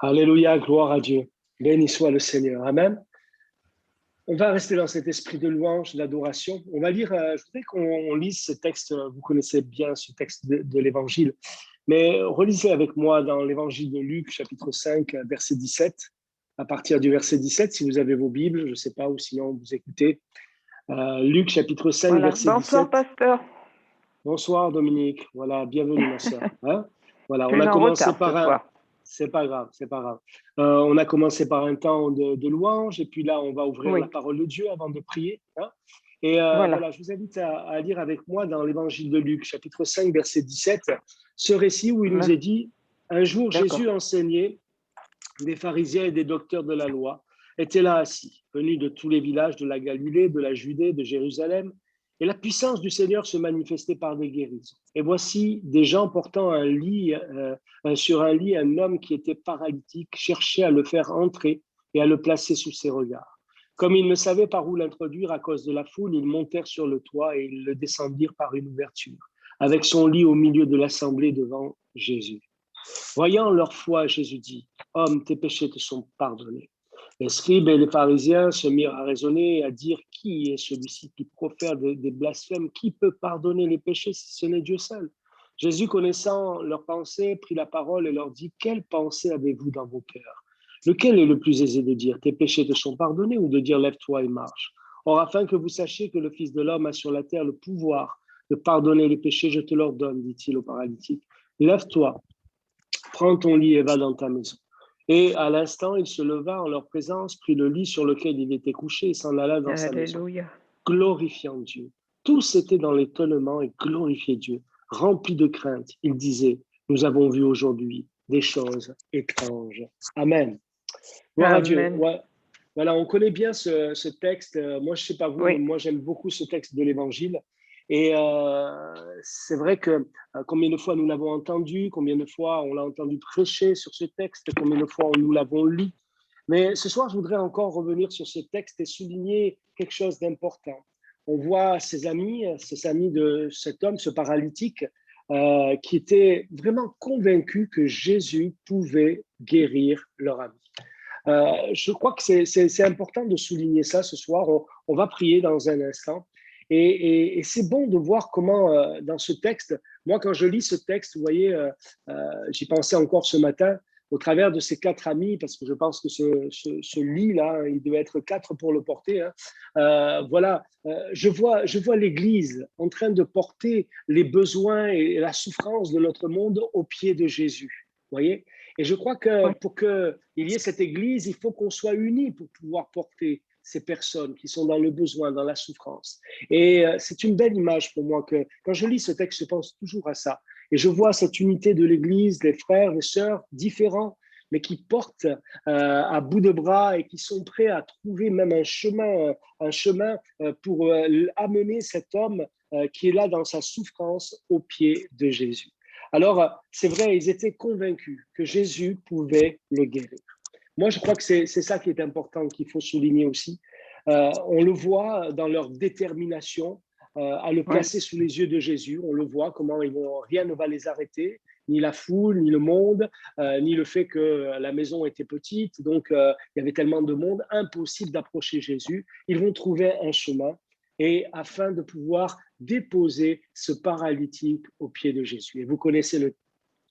Alléluia, gloire à Dieu. Béni soit le Seigneur. Amen. On va rester dans cet esprit de louange, d'adoration. On va lire, je voudrais qu'on lise ce texte, vous connaissez bien ce texte de l'Évangile, mais relisez avec moi dans l'Évangile de Luc, chapitre 5, verset 17, à partir du verset 17, si vous avez vos Bibles, je ne sais pas, ou sinon vous écoutez. Luc, chapitre 5, Voilà. verset Bonsoir, 17. pasteur. Bonsoir, Dominique. Voilà, bienvenue, ma sœur. Hein, voilà, Je on suis a en commencé retard ce par un... soir. C'est pas grave, c'est pas grave. On a commencé par un temps de louange, et puis là, on va ouvrir la Oui, parole de Dieu avant de prier. Hein. Et voilà. voilà, je vous invite à lire avec moi dans l'Évangile de Luc, chapitre 5, verset 17, ce récit où il nous est dit, un jour, D'accord. Jésus enseignait, des pharisiens et des docteurs de la loi étaient là assis, venus de tous les villages de la Galilée, de la Judée, de Jérusalem, et la puissance du Seigneur se manifestait par des guérisons. Et voici des gens portant sur un lit un homme qui était paralytique, cherchaient à le faire entrer et à le placer sous ses regards. Comme ils ne savaient par où l'introduire à cause de la foule, ils montèrent sur le toit et ils le descendirent par une ouverture, avec son lit au milieu de l'assemblée devant Jésus. Voyant leur foi, Jésus dit, « Homme, tes péchés te sont pardonnés. » Les scribes et les pharisiens se mirent à raisonner et à dire, « Qui est celui-ci qui profère des blasphèmes? Qui peut pardonner les péchés si ce n'est Dieu seul ?» Jésus, connaissant leurs pensées, prit la parole et leur dit, « Quelle pensée avez-vous dans vos cœurs? Lequel est le plus aisé de dire, tes péchés te sont pardonnés, ou de dire, lève-toi et marche? Or, afin que vous sachiez que le Fils de l'homme a sur la terre le pouvoir de pardonner les péchés, je te l'ordonne, dit-il au paralytique. Lève-toi, prends ton lit et va dans ta maison. » Et à l'instant, il se leva en leur présence, prit le lit sur lequel il était couché et s'en alla dans sa maison, Alléluia. glorifiant Dieu. Tous étaient dans l'étonnement et glorifiaient Dieu. Remplis de crainte, ils disaient, nous avons vu aujourd'hui des choses étranges. Amen. Gloire à Dieu. Amen. Ouais. Voilà, on connaît bien ce texte. Moi, je ne sais pas vous, mais Oui, moi, j'aime beaucoup ce texte de l'Évangile. Et c'est vrai que combien de fois nous l'avons entendu, combien de fois on l'a entendu prêcher sur ce texte, combien de fois nous l'avons lu. Mais ce soir, je voudrais encore revenir sur ce texte et souligner quelque chose d'important. On voit ces amis de cet homme, ce paralytique, qui étaient vraiment convaincus que Jésus pouvait guérir leur ami. Je crois que c'est important de souligner ça ce soir. On va prier dans un instant. Et c'est bon de voir comment, dans ce texte, moi, quand je lis ce texte, vous voyez, j'y pensais encore ce matin, au travers de ces quatre amis, parce que je pense que ce lit-là, il devait être quatre pour le porter. Hein. Voilà, je vois l'Église en train de porter les besoins et la souffrance de notre monde aux pieds de Jésus. Vous voyez? Et je crois que oui. pour qu'il y ait cette Église, il faut qu'on soit unis pour pouvoir porter ces personnes qui sont dans le besoin, dans la souffrance. Et c'est une belle image pour moi que quand je lis ce texte, je pense toujours à ça. Et je vois cette unité de l'Église, des frères, des sœurs différents, mais qui portent à bout de bras et qui sont prêts à trouver même un chemin pour amener cet homme qui est là dans sa souffrance aux pieds de Jésus. Alors, c'est vrai, ils étaient convaincus que Jésus pouvait le guérir. Moi, je crois que c'est ça qui est important, qu'il faut souligner aussi. On le voit dans leur détermination à le Oui. placer sous les yeux de Jésus. On le voit comment rien ne va les arrêter, ni la foule, ni le monde, ni le fait que la maison était petite. Donc, il y avait tellement de monde, impossible d'approcher Jésus. Ils vont trouver un chemin et afin de pouvoir déposer ce paralytique aux pieds de Jésus. Et vous connaissez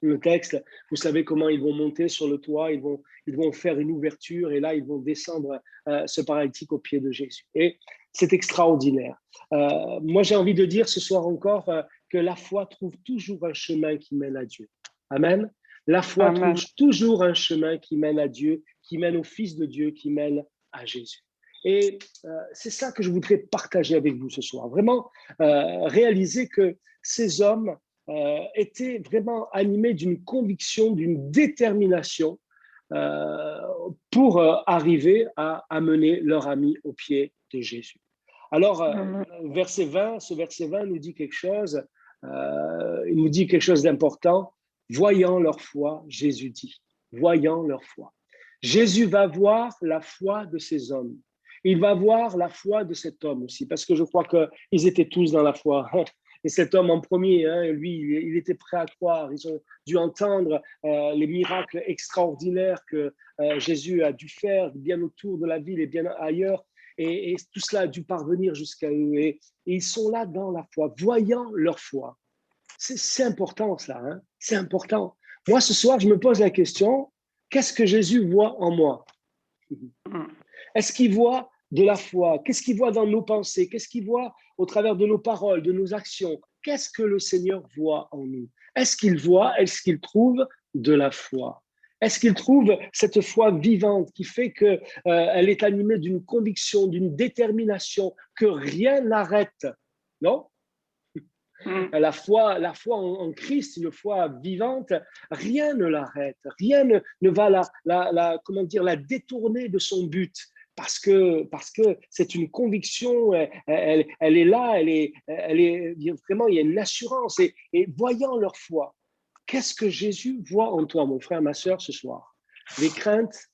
le texte, vous savez comment ils vont monter sur le toit, ils vont faire une ouverture et là, ils vont descendre ce paralytique aux pieds de Jésus. Et c'est extraordinaire. Moi, j'ai envie de dire ce soir encore que la foi trouve toujours un chemin qui mène à Dieu. Amen. La foi trouve Amen. toujours un chemin qui mène à Dieu, qui mène au Fils de Dieu, qui mène à Jésus. Et c'est ça que je voudrais partager avec vous ce soir. Vraiment réaliser que ces hommes étaient vraiment animés d'une conviction, d'une détermination euh, pour arriver à amener leur ami au pied de Jésus. Alors, Amen. ce verset 20 nous dit quelque chose, il nous dit quelque chose d'important. Voyant leur foi, Jésus dit, voyant leur foi. Jésus va voir la foi de ces hommes. Il va voir la foi de cet homme aussi, parce que je crois qu'ils étaient tous dans la foi. et cet homme en premier, hein, lui, il était prêt à croire. Ils ont dû entendre les miracles extraordinaires que Jésus a dû faire bien autour de la ville et bien ailleurs. Et tout cela a dû parvenir jusqu'à eux. Et ils sont là dans la foi, voyant leur foi. C'est important, ça. Hein, c'est important. Moi, ce soir, je me pose la question, qu'est-ce que Jésus voit en moi? Est-ce qu'il voit de la foi? Qu'est-ce qu'il voit dans nos pensées? Qu'est-ce qu'il voit au travers de nos paroles, de nos actions? Qu'est-ce que le Seigneur voit en nous? Est-ce qu'il trouve de la foi? Est-ce qu'il trouve cette foi vivante qui fait qu'elle est animée d'une conviction, d'une détermination, que rien n'arrête? Non? La foi en Christ, une foi vivante, rien ne l'arrête, rien ne va comment dire, la détourner de son but. Parce que c'est une conviction, elle est là, vraiment, il y a une assurance. Et voyant leur foi, qu'est-ce que Jésus voit en toi, mon frère, ma sœur, ce soir? Des craintes,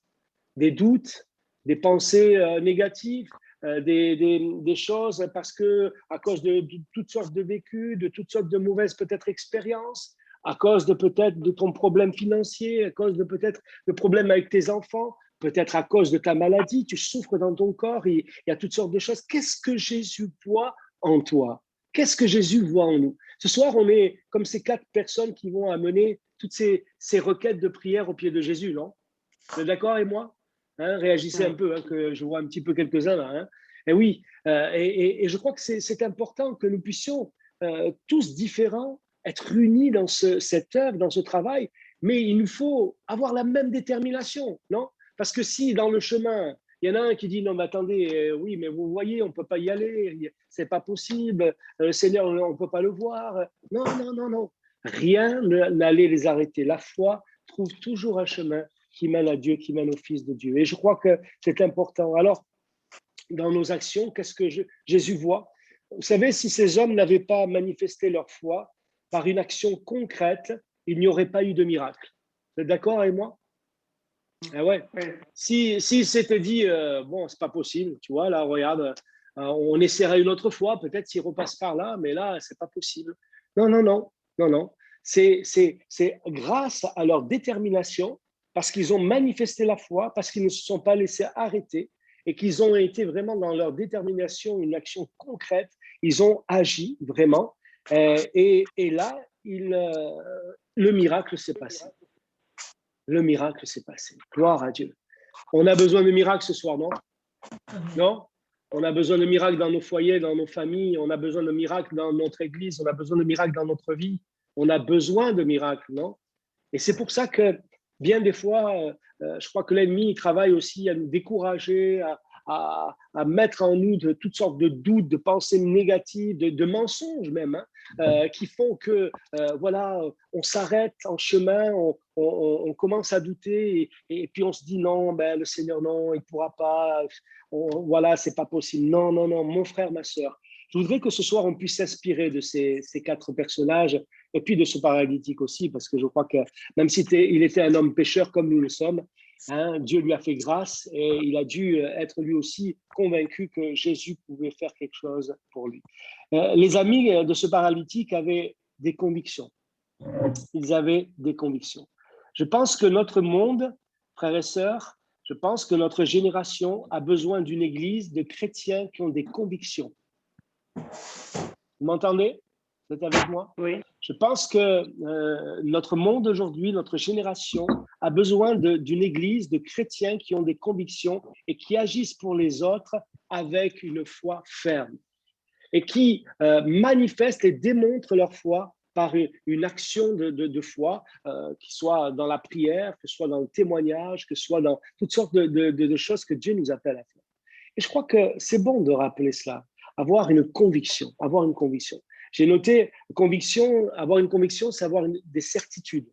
des doutes, des pensées négatives, des choses parce que à cause de toutes sortes de vécus, de toutes sortes de mauvaises peut-être expériences, à cause de peut-être de ton problème financier, à cause de peut-être de problèmes avec tes enfants, peut-être à cause de ta maladie, tu souffres dans ton corps, il y a toutes sortes de choses. Qu'est-ce que Jésus voit en toi? Qu'est-ce que Jésus voit en nous? Ce soir, on est comme ces 4 personnes qui vont amener toutes ces requêtes de prière au pied de Jésus, non? Vous êtes d'accord avec moi? Hein, réagissez un peu, hein, que je vois un petit peu quelques-uns là. Hein. Et oui, et je crois que c'est important que nous puissions tous différents être unis dans cette œuvre, dans ce travail, mais il nous faut avoir la même détermination, non? Parce que si dans le chemin, il y en a un qui dit non, mais attendez, oui, mais vous voyez, on ne peut pas y aller, c'est pas possible, le Seigneur, on ne peut pas le voir. Non, non, non, non. Rien n'allait les arrêter. La foi trouve toujours un chemin qui mène à Dieu, qui mène au Fils de Dieu. Et je crois que c'est important. Alors, dans nos actions, qu'est-ce que Jésus voit? Vous savez, si ces hommes n'avaient pas manifesté leur foi par une action concrète, il n'y aurait pas eu de miracle. Vous êtes d'accord avec moi? Ah ouais. Oui. Si c'était dit, bon, c'est pas possible, tu vois, là, regarde, on essaiera une autre fois, peut-être s'il repasse par là, mais là, c'est pas possible. Non, non, non, non, non. C'est grâce à leur détermination, parce qu'ils ont manifesté la foi, parce qu'ils ne se sont pas laissés arrêter et qu'ils ont été vraiment dans leur détermination, une action concrète. Ils ont agi vraiment. Et là, le miracle s'est passé. Le miracle s'est passé. Gloire à Dieu. On a besoin de miracles ce soir, non? Non? On a besoin de miracles dans nos foyers, dans nos familles. On a besoin de miracles dans notre église. On a besoin de miracles dans notre vie. On a besoin de miracles, non? Et c'est pour ça que bien des fois, je crois que l'ennemi travaille aussi à nous décourager, à mettre en nous de toutes sortes de doutes, de pensées négatives, de mensonges même, hein, qui font que, voilà, on s'arrête en chemin, on commence à douter et puis on se dit non, ben, le Seigneur, non, il ne pourra pas, voilà, c'est pas possible. Non, non, non, mon frère, ma sœur, je voudrais que ce soir, on puisse s'inspirer de ces 4 personnages et puis de ce paralytique aussi, parce que je crois que même s'il était un homme pécheur comme nous le sommes, hein, Dieu lui a fait grâce et il a dû être lui aussi convaincu que Jésus pouvait faire quelque chose pour lui. Les amis de ce paralytique avaient des convictions. Ils avaient des convictions. Je pense que notre monde, frères et sœurs, je pense que notre génération a besoin d'une église de chrétiens qui ont des convictions. Vous m'entendez? Vous êtes avec moi? Oui. Je pense que notre monde aujourd'hui, notre génération, a besoin d'une église de chrétiens qui ont des convictions et qui agissent pour les autres avec une foi ferme et qui manifestent et démontrent leur foi par une action de foi, qui soit dans la prière, que ce soit dans le témoignage, que ce soit dans toutes sortes de choses que Dieu nous appelle à faire. Et je crois que c'est bon de rappeler cela, avoir une conviction, avoir une conviction. J'ai noté conviction, avoir une conviction, c'est avoir des certitudes.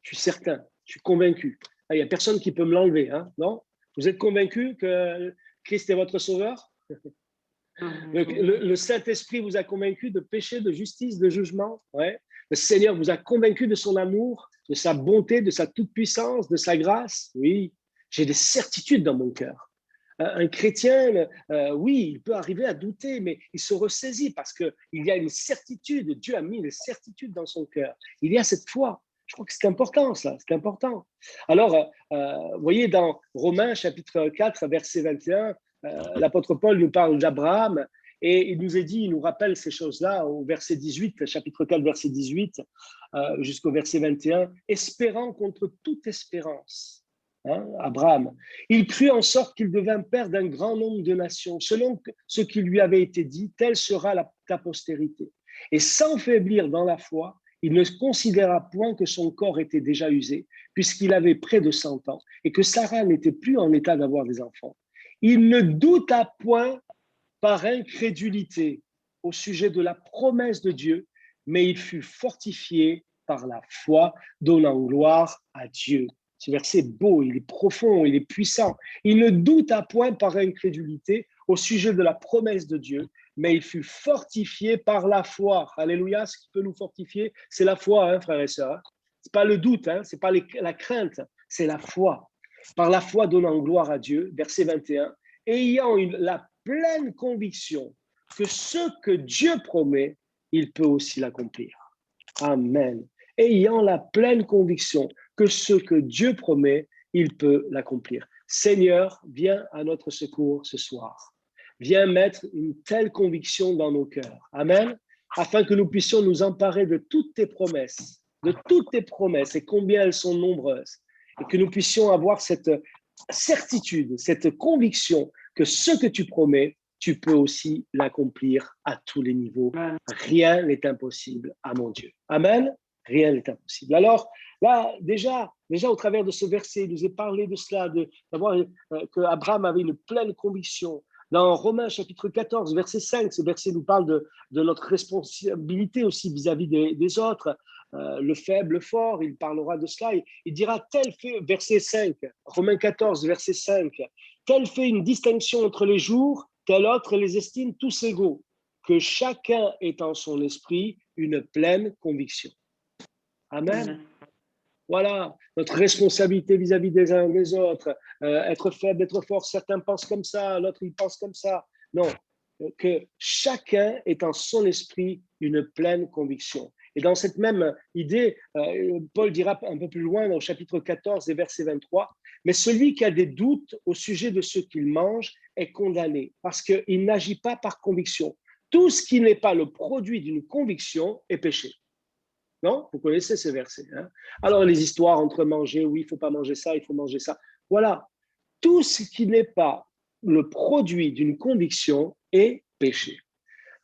Je suis certain, je suis convaincu. Il n'y a personne qui peut me l'enlever, hein, non? Vous êtes convaincu que Christ est votre sauveur? Le Saint-Esprit vous a convaincu de péché, de justice, de jugement. Ouais. Le Seigneur vous a convaincu de son amour, de sa bonté, de sa toute-puissance, de sa grâce. Oui, j'ai des certitudes dans mon cœur. Un chrétien, oui, il peut arriver à douter, mais il se ressaisit parce qu'il y a une certitude. Dieu a mis une certitude dans son cœur. Il y a cette foi. Je crois que c'est important, ça, c'est important. Alors, vous voyez, dans Romains chapitre 4, verset 21, l'apôtre Paul nous parle d'Abraham et il nous est dit, il nous rappelle ces choses-là au verset 18, chapitre 4, verset 18, jusqu'au verset 21, espérant contre toute espérance. Hein, Abraham. Il crut en sorte qu'il devint père d'un grand nombre de nations. Selon ce qui lui avait été dit, telle sera ta postérité. Et sans faiblir dans la foi, il ne considéra point que son corps était déjà usé, puisqu'il avait près de 100 ans, et que Sarah n'était plus en état d'avoir des enfants. Il ne douta point par incrédulité au sujet de la promesse de Dieu, mais il fut fortifié par la foi, donnant gloire à Dieu. Ce verset est beau, il est profond, il est puissant. Il ne douta point par incrédulité au sujet de la promesse de Dieu, mais il fut fortifié par la foi. Alléluia, ce qui peut nous fortifier, c'est la foi, hein, frères et sœurs. Ce n'est pas le doute, hein, ce n'est pas la crainte, c'est la foi. Par la foi donnant gloire à Dieu, verset 21, ayant la pleine conviction que ce que Dieu promet, il peut aussi l'accomplir. Amen. Ayant la pleine conviction que ce que Dieu promet, il peut l'accomplir. Seigneur, viens à notre secours ce soir. Viens mettre une telle conviction dans nos cœurs. Amen. Afin que nous puissions nous emparer de toutes tes promesses, et combien elles sont nombreuses, et que nous puissions avoir cette certitude, cette conviction que ce que tu promets, tu peux aussi l'accomplir à tous les niveaux. Rien n'est impossible à mon Dieu. Amen. Rien n'est impossible. Alors, là, déjà, au travers de ce verset, il nous est parlé de cela, qu'Abraham avait une pleine conviction. Dans Romains chapitre 14, verset 5, ce verset nous parle de notre responsabilité aussi vis-à-vis des autres. Le faible, le fort, il parlera de cela. Il dira, tel fait, verset 5, Romains 14, verset 5, tel fait une distinction entre les jours, tel autre les estime tous égaux, que chacun ait en son esprit une pleine conviction. Amen. Voilà, notre responsabilité vis-à-vis des uns et des autres. Être faible, être fort, certains pensent comme ça, l'autre il pense comme ça. Non, que chacun ait en son esprit une pleine conviction. Et dans cette même idée, Paul dira un peu plus loin, dans le chapitre 14 et verset 23, « Mais celui qui a des doutes au sujet de ce qu'il mange est condamné, parce qu'il n'agit pas par conviction. Tout ce qui n'est pas le produit d'une conviction est péché. » Non? Vous connaissez ces versets. Hein? Alors, les histoires entre manger, oui, il ne faut pas manger ça, il faut manger ça. Voilà. Tout ce qui n'est pas le produit d'une conviction est péché.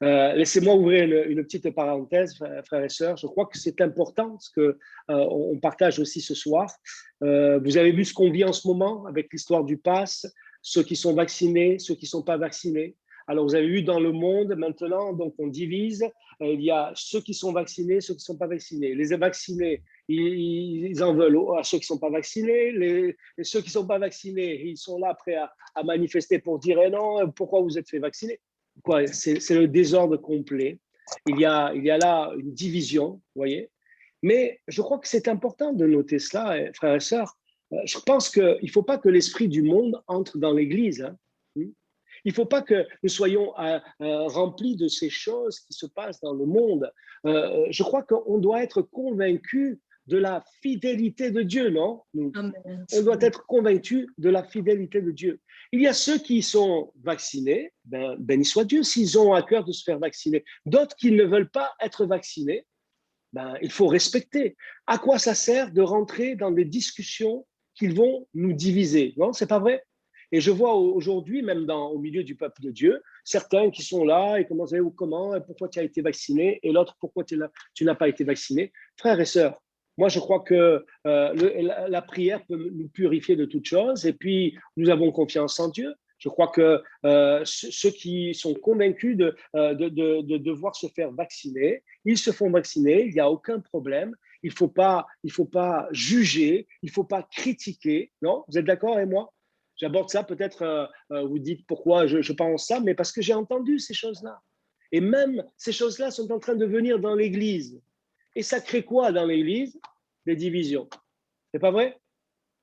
Laissez-moi ouvrir une petite parenthèse, frères et sœurs. Je crois que c'est important ce qu'on partage aussi ce soir. Vous avez vu ce qu'on vit en ce moment avec l'histoire du pass, ceux qui sont vaccinés, ceux qui ne sont pas vaccinés. Alors, vous avez vu dans le monde maintenant, donc on divise. Il y a ceux qui sont vaccinés, ceux qui ne sont pas vaccinés. Les vaccinés, ils en veulent à ceux qui ne sont pas vaccinés. Ceux qui ne sont pas vaccinés, ils sont là prêts à manifester pour dire eh non, pourquoi vous êtes fait vacciner? C'est le désordre complet. Il y a là une division, vous voyez. Mais je crois que c'est important de noter cela, frères et sœurs. Je pense qu'il ne faut pas que l'esprit du monde entre dans l'Église. Hein. Il ne faut pas que nous soyons remplis de ces choses qui se passent dans le monde. Je crois qu'on doit être convaincus de la fidélité de Dieu, non? On doit être convaincus de la fidélité de Dieu. Il y a ceux qui sont vaccinés, béni soit Dieu s'ils ont à cœur de se faire vacciner. D'autres qui ne veulent pas être vaccinés, il faut respecter. À quoi ça sert de rentrer dans des discussions qui vont nous diviser? Non, c'est pas vrai? Et je vois aujourd'hui, même au milieu du peuple de Dieu, certains qui sont là et commencent à dire comment, et pourquoi tu as été vacciné, et l'autre, pourquoi tu n'as pas été vacciné. Frères et sœurs, moi, je crois que la prière peut nous purifier de toutes choses, et puis nous avons confiance en Dieu. Je crois que ceux qui sont convaincus de devoir se faire vacciner, ils se font vacciner, il n'y a aucun problème. Il faut pas juger, il ne faut pas critiquer. Non? Vous êtes d'accord avec moi? J'aborde ça, peut-être vous dites pourquoi je pense ça, mais parce que j'ai entendu ces choses-là. Et même ces choses-là sont en train de venir dans l'Église. Et ça crée quoi dans l'Église? Des divisions. C'est pas vrai?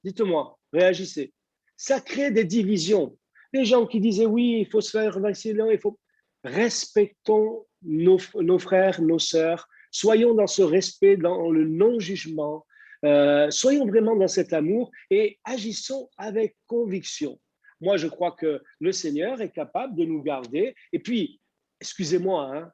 Dites-moi, réagissez. Ça crée des divisions. Les gens qui disaient oui, il faut se faire vacciner, il faut… Respectons nos frères, nos sœurs, soyons dans ce respect, dans le non-jugement, soyons vraiment dans cet amour et agissons avec conviction. Moi, je crois que le Seigneur est capable de nous garder. Et puis, excusez-moi, hein,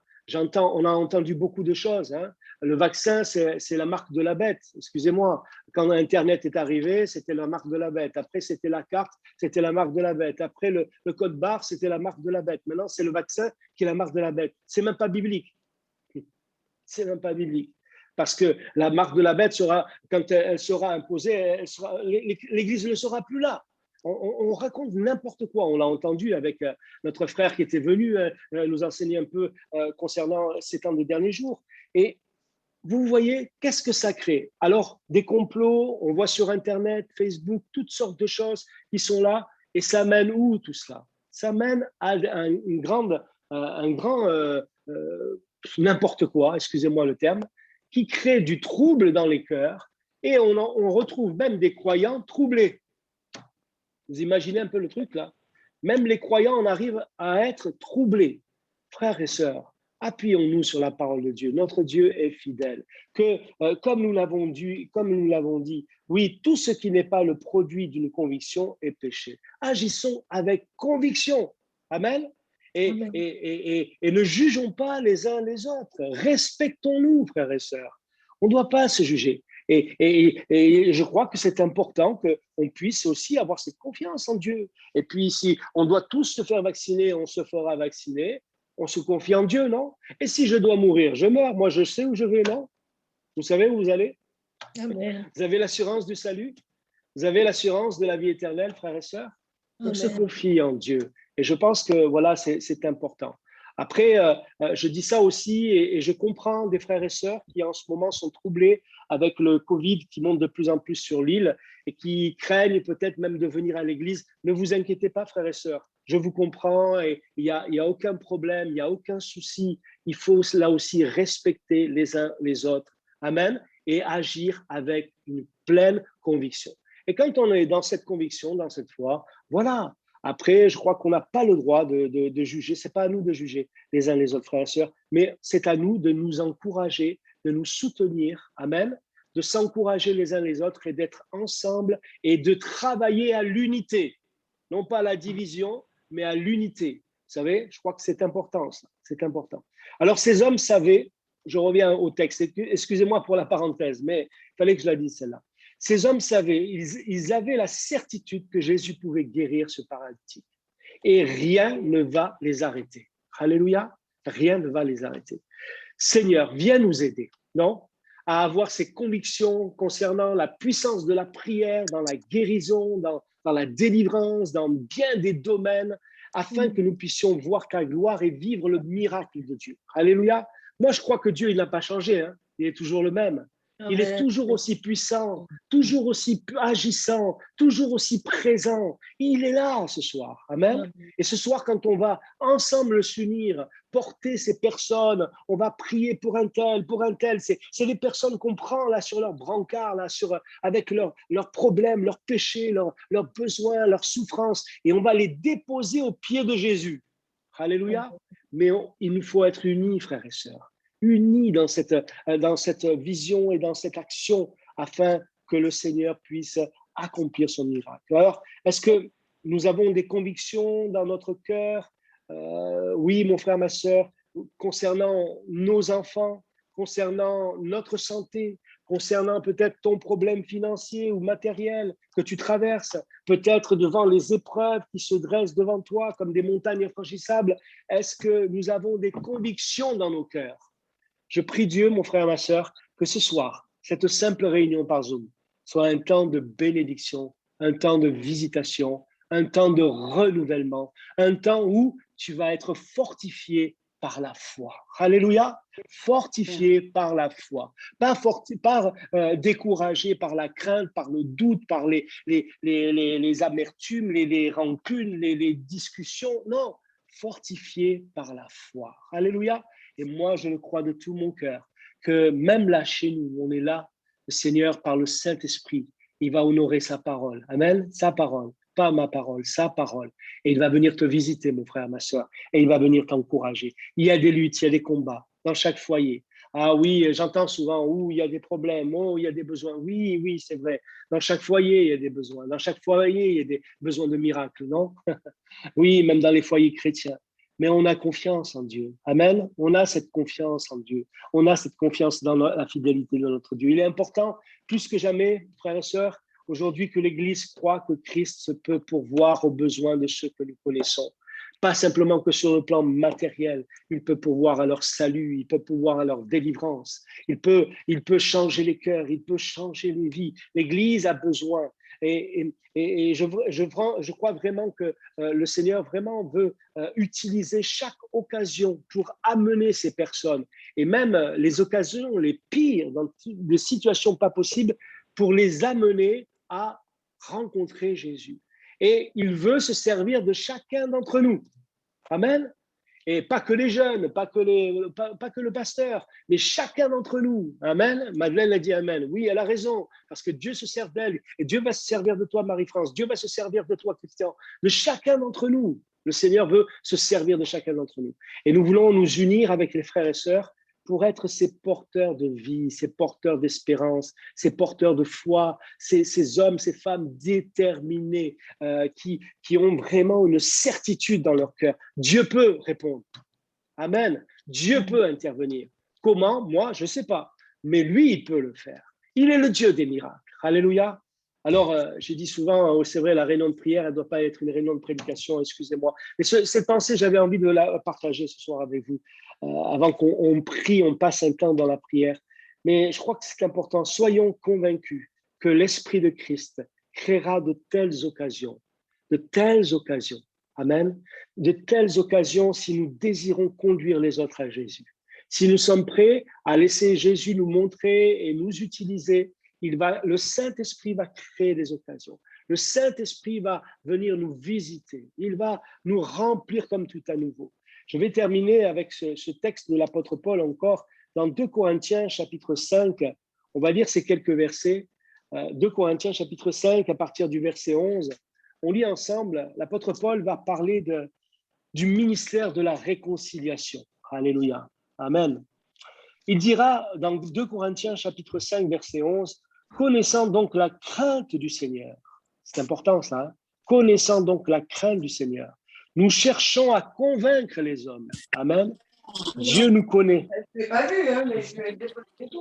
on a entendu beaucoup de choses. Hein. Le vaccin, c'est la marque de la bête. Excusez-moi, quand Internet est arrivé, c'était la marque de la bête. Après, c'était la carte, c'était la marque de la bête. Après, le code barre, c'était la marque de la bête. Maintenant, c'est le vaccin qui est la marque de la bête. C'est même pas biblique. C'est même pas biblique. Parce que la marque de la bête sera, quand elle sera imposée, l'Église ne sera plus là. On raconte n'importe quoi. On l'a entendu avec notre frère qui était venu nous enseigner un peu concernant ces temps des derniers jours. Et vous voyez, qu'est-ce que ça crée? Alors, des complots, on voit sur Internet, Facebook, toutes sortes de choses qui sont là. Et ça mène où tout cela? Ça mène à un grand n'importe quoi, excusez-moi le terme, qui crée du trouble dans les cœurs. Et on retrouve même des croyants troublés. Vous imaginez un peu le truc là? Même les croyants en arrivent à être troublés. Frères et sœurs, appuyons-nous sur la parole de Dieu. Notre Dieu est fidèle. Que, comme nous l'avons dit, oui, tout ce qui n'est pas le produit d'une conviction est péché. Agissons avec conviction. Amen. Et ne jugeons pas les uns les autres. Respectons-nous, frères et sœurs. On ne doit pas se juger. Et je crois que c'est important qu'on puisse aussi avoir cette confiance en Dieu. Et puis, si on doit tous se faire vacciner, on se fera vacciner. On se confie en Dieu, non? Et si je dois mourir, je meurs. Moi, je sais où je vais, non? Vous savez où vous allez? Amen. Vous avez l'assurance du salut? Vous avez l'assurance de la vie éternelle, frères et sœurs? On se confie en Dieu. Et je pense que, voilà, c'est important. Après, je dis ça aussi et je comprends des frères et sœurs qui en ce moment sont troublés avec le Covid qui monte de plus en plus sur l'île et qui craignent peut-être même de venir à l'église. Ne vous inquiétez pas, frères et sœurs. Je vous comprends et il y a aucun problème, il n'y a aucun souci. Il faut là aussi respecter les uns les autres. Amen. Et agir avec une pleine conviction. Et quand on est dans cette conviction, dans cette foi, voilà. Après, je crois qu'on n'a pas le droit de juger. Ce n'est pas à nous de juger les uns les autres, frères et sœurs, mais c'est à nous de nous encourager, de nous soutenir. Amen. De s'encourager les uns les autres et d'être ensemble et de travailler à l'unité. Non pas à la division, mais à l'unité. Vous savez, je crois que c'est important, ça. C'est important. Alors, ces hommes savaient, je reviens au texte, excusez-moi pour la parenthèse, mais il fallait que je la dise celle-là. Ces hommes savaient, ils avaient la certitude que Jésus pouvait guérir ce paralytique. Et rien ne va les arrêter. Alléluia, rien ne va les arrêter. Seigneur, viens nous aider, non? À avoir ces convictions concernant la puissance de la prière, dans la guérison, dans la délivrance, dans bien des domaines, afin que nous puissions voir ta gloire et vivre le miracle de Dieu. Alléluia. Moi, je crois que Dieu, il n'a pas changé. Hein. Il est toujours le même. Il est toujours aussi puissant, toujours aussi agissant, toujours aussi présent. Il est là ce soir. Amen. Et ce soir, quand on va ensemble s'unir, porter ces personnes, on va prier pour un tel, pour un tel. C'est les personnes qu'on prend là sur leur brancard, là, avec leurs problèmes, leurs péchés, leurs besoins, leurs souffrances. Et on va les déposer aux pieds de Jésus. Alléluia. Mais il nous faut être unis, frères et sœurs. Unis dans cette vision et dans cette action afin que le Seigneur puisse accomplir son miracle. Alors, est-ce que nous avons des convictions dans notre cœur? Oui, mon frère, ma sœur, concernant nos enfants, concernant notre santé, concernant peut-être ton problème financier ou matériel que tu traverses, peut-être devant les épreuves qui se dressent devant toi comme des montagnes infranchissables. Est-ce que nous avons des convictions dans nos cœurs? Je prie Dieu, mon frère, ma sœur, que ce soir, cette simple réunion par Zoom soit un temps de bénédiction, un temps de visitation, un temps de renouvellement, un temps où tu vas être fortifié par la foi. Alléluia, fortifié par la foi, pas découragé par la crainte, par le doute, par les amertumes, les rancunes, les discussions. Non, fortifié par la foi. Alléluia. Et moi, je le crois de tout mon cœur, que même là, chez nous, on est là, le Seigneur, par le Saint-Esprit, il va honorer sa parole. Amen, sa parole. pas ma parole, sa parole. Et il va venir te visiter, mon frère, ma soeur, et il va venir t'encourager. Il y a des luttes, il y a des combats dans chaque foyer. Ah oui, j'entends souvent, il y a des problèmes, il y a des besoins. Oui, oui, c'est vrai. Dans chaque foyer, il y a des besoins. Dans chaque foyer, il y a des besoins de miracles, non? Oui, même dans les foyers chrétiens. Mais on a confiance en Dieu. Amen. On a cette confiance en Dieu. On a cette confiance dans la fidélité de notre Dieu. Il est important, plus que jamais, frères et sœurs, aujourd'hui que l'Église croit que Christ peut pourvoir aux besoins de ceux que nous connaissons. Pas simplement que sur le plan matériel, il peut pourvoir à leur salut, il peut pourvoir à leur délivrance, il peut changer les cœurs, il peut changer les vies. L'Église a besoin. Et je crois vraiment que le Seigneur vraiment veut utiliser chaque occasion pour amener ces personnes, et même les occasions les pires, dans des situations pas possibles, pour les amener à rencontrer Jésus. Et il veut se servir de chacun d'entre nous. Amen. Et pas que les jeunes, pas que le pasteur, mais chacun d'entre nous. Amen. Madeleine a dit Amen. Oui, elle a raison, parce que Dieu se sert d'elle, et Dieu va se servir de toi, Marie-France. Dieu va se servir de toi, Christian, de chacun d'entre nous. Le Seigneur veut se servir de chacun d'entre nous. Et nous voulons nous unir avec les frères et sœurs pour être ces porteurs de vie, ces porteurs d'espérance, ces porteurs de foi, ces hommes, ces femmes déterminés qui ont vraiment une certitude dans leur cœur. Dieu peut répondre. Amen. Dieu peut intervenir. Comment? Moi, je ne sais pas. Mais lui, il peut le faire. Il est le Dieu des miracles. Alléluia. Alors, j'ai dit souvent, c'est vrai, la réunion de prière, elle ne doit pas être une réunion de prédication, excusez-moi. Mais cette pensée, j'avais envie de la partager ce soir avec vous. Avant qu'on prie, on passe un temps dans la prière. Mais je crois que c'est important. Soyons convaincus que l'Esprit de Christ créera de telles occasions. Amen. De telles occasions si nous désirons conduire les autres à Jésus. Si nous sommes prêts à laisser Jésus nous montrer et nous utiliser, le Saint-Esprit va créer des occasions. Le Saint-Esprit va venir nous visiter. Il va nous remplir comme tout à nouveau. Je vais terminer avec ce texte de l'apôtre Paul encore dans 2 Corinthiens chapitre 5. On va lire ces quelques versets. 2 Corinthiens chapitre 5 à partir du verset 11. On lit ensemble, l'apôtre Paul va parler du ministère de la réconciliation. Alléluia. Amen. Il dira dans 2 Corinthiens chapitre 5 verset 11, connaissant donc la crainte du Seigneur. C'est important ça. Hein? Connaissant donc la crainte du Seigneur. Nous cherchons à convaincre les hommes. Amen. Dieu nous connaît. Je ne t'ai pas vu, hein, mais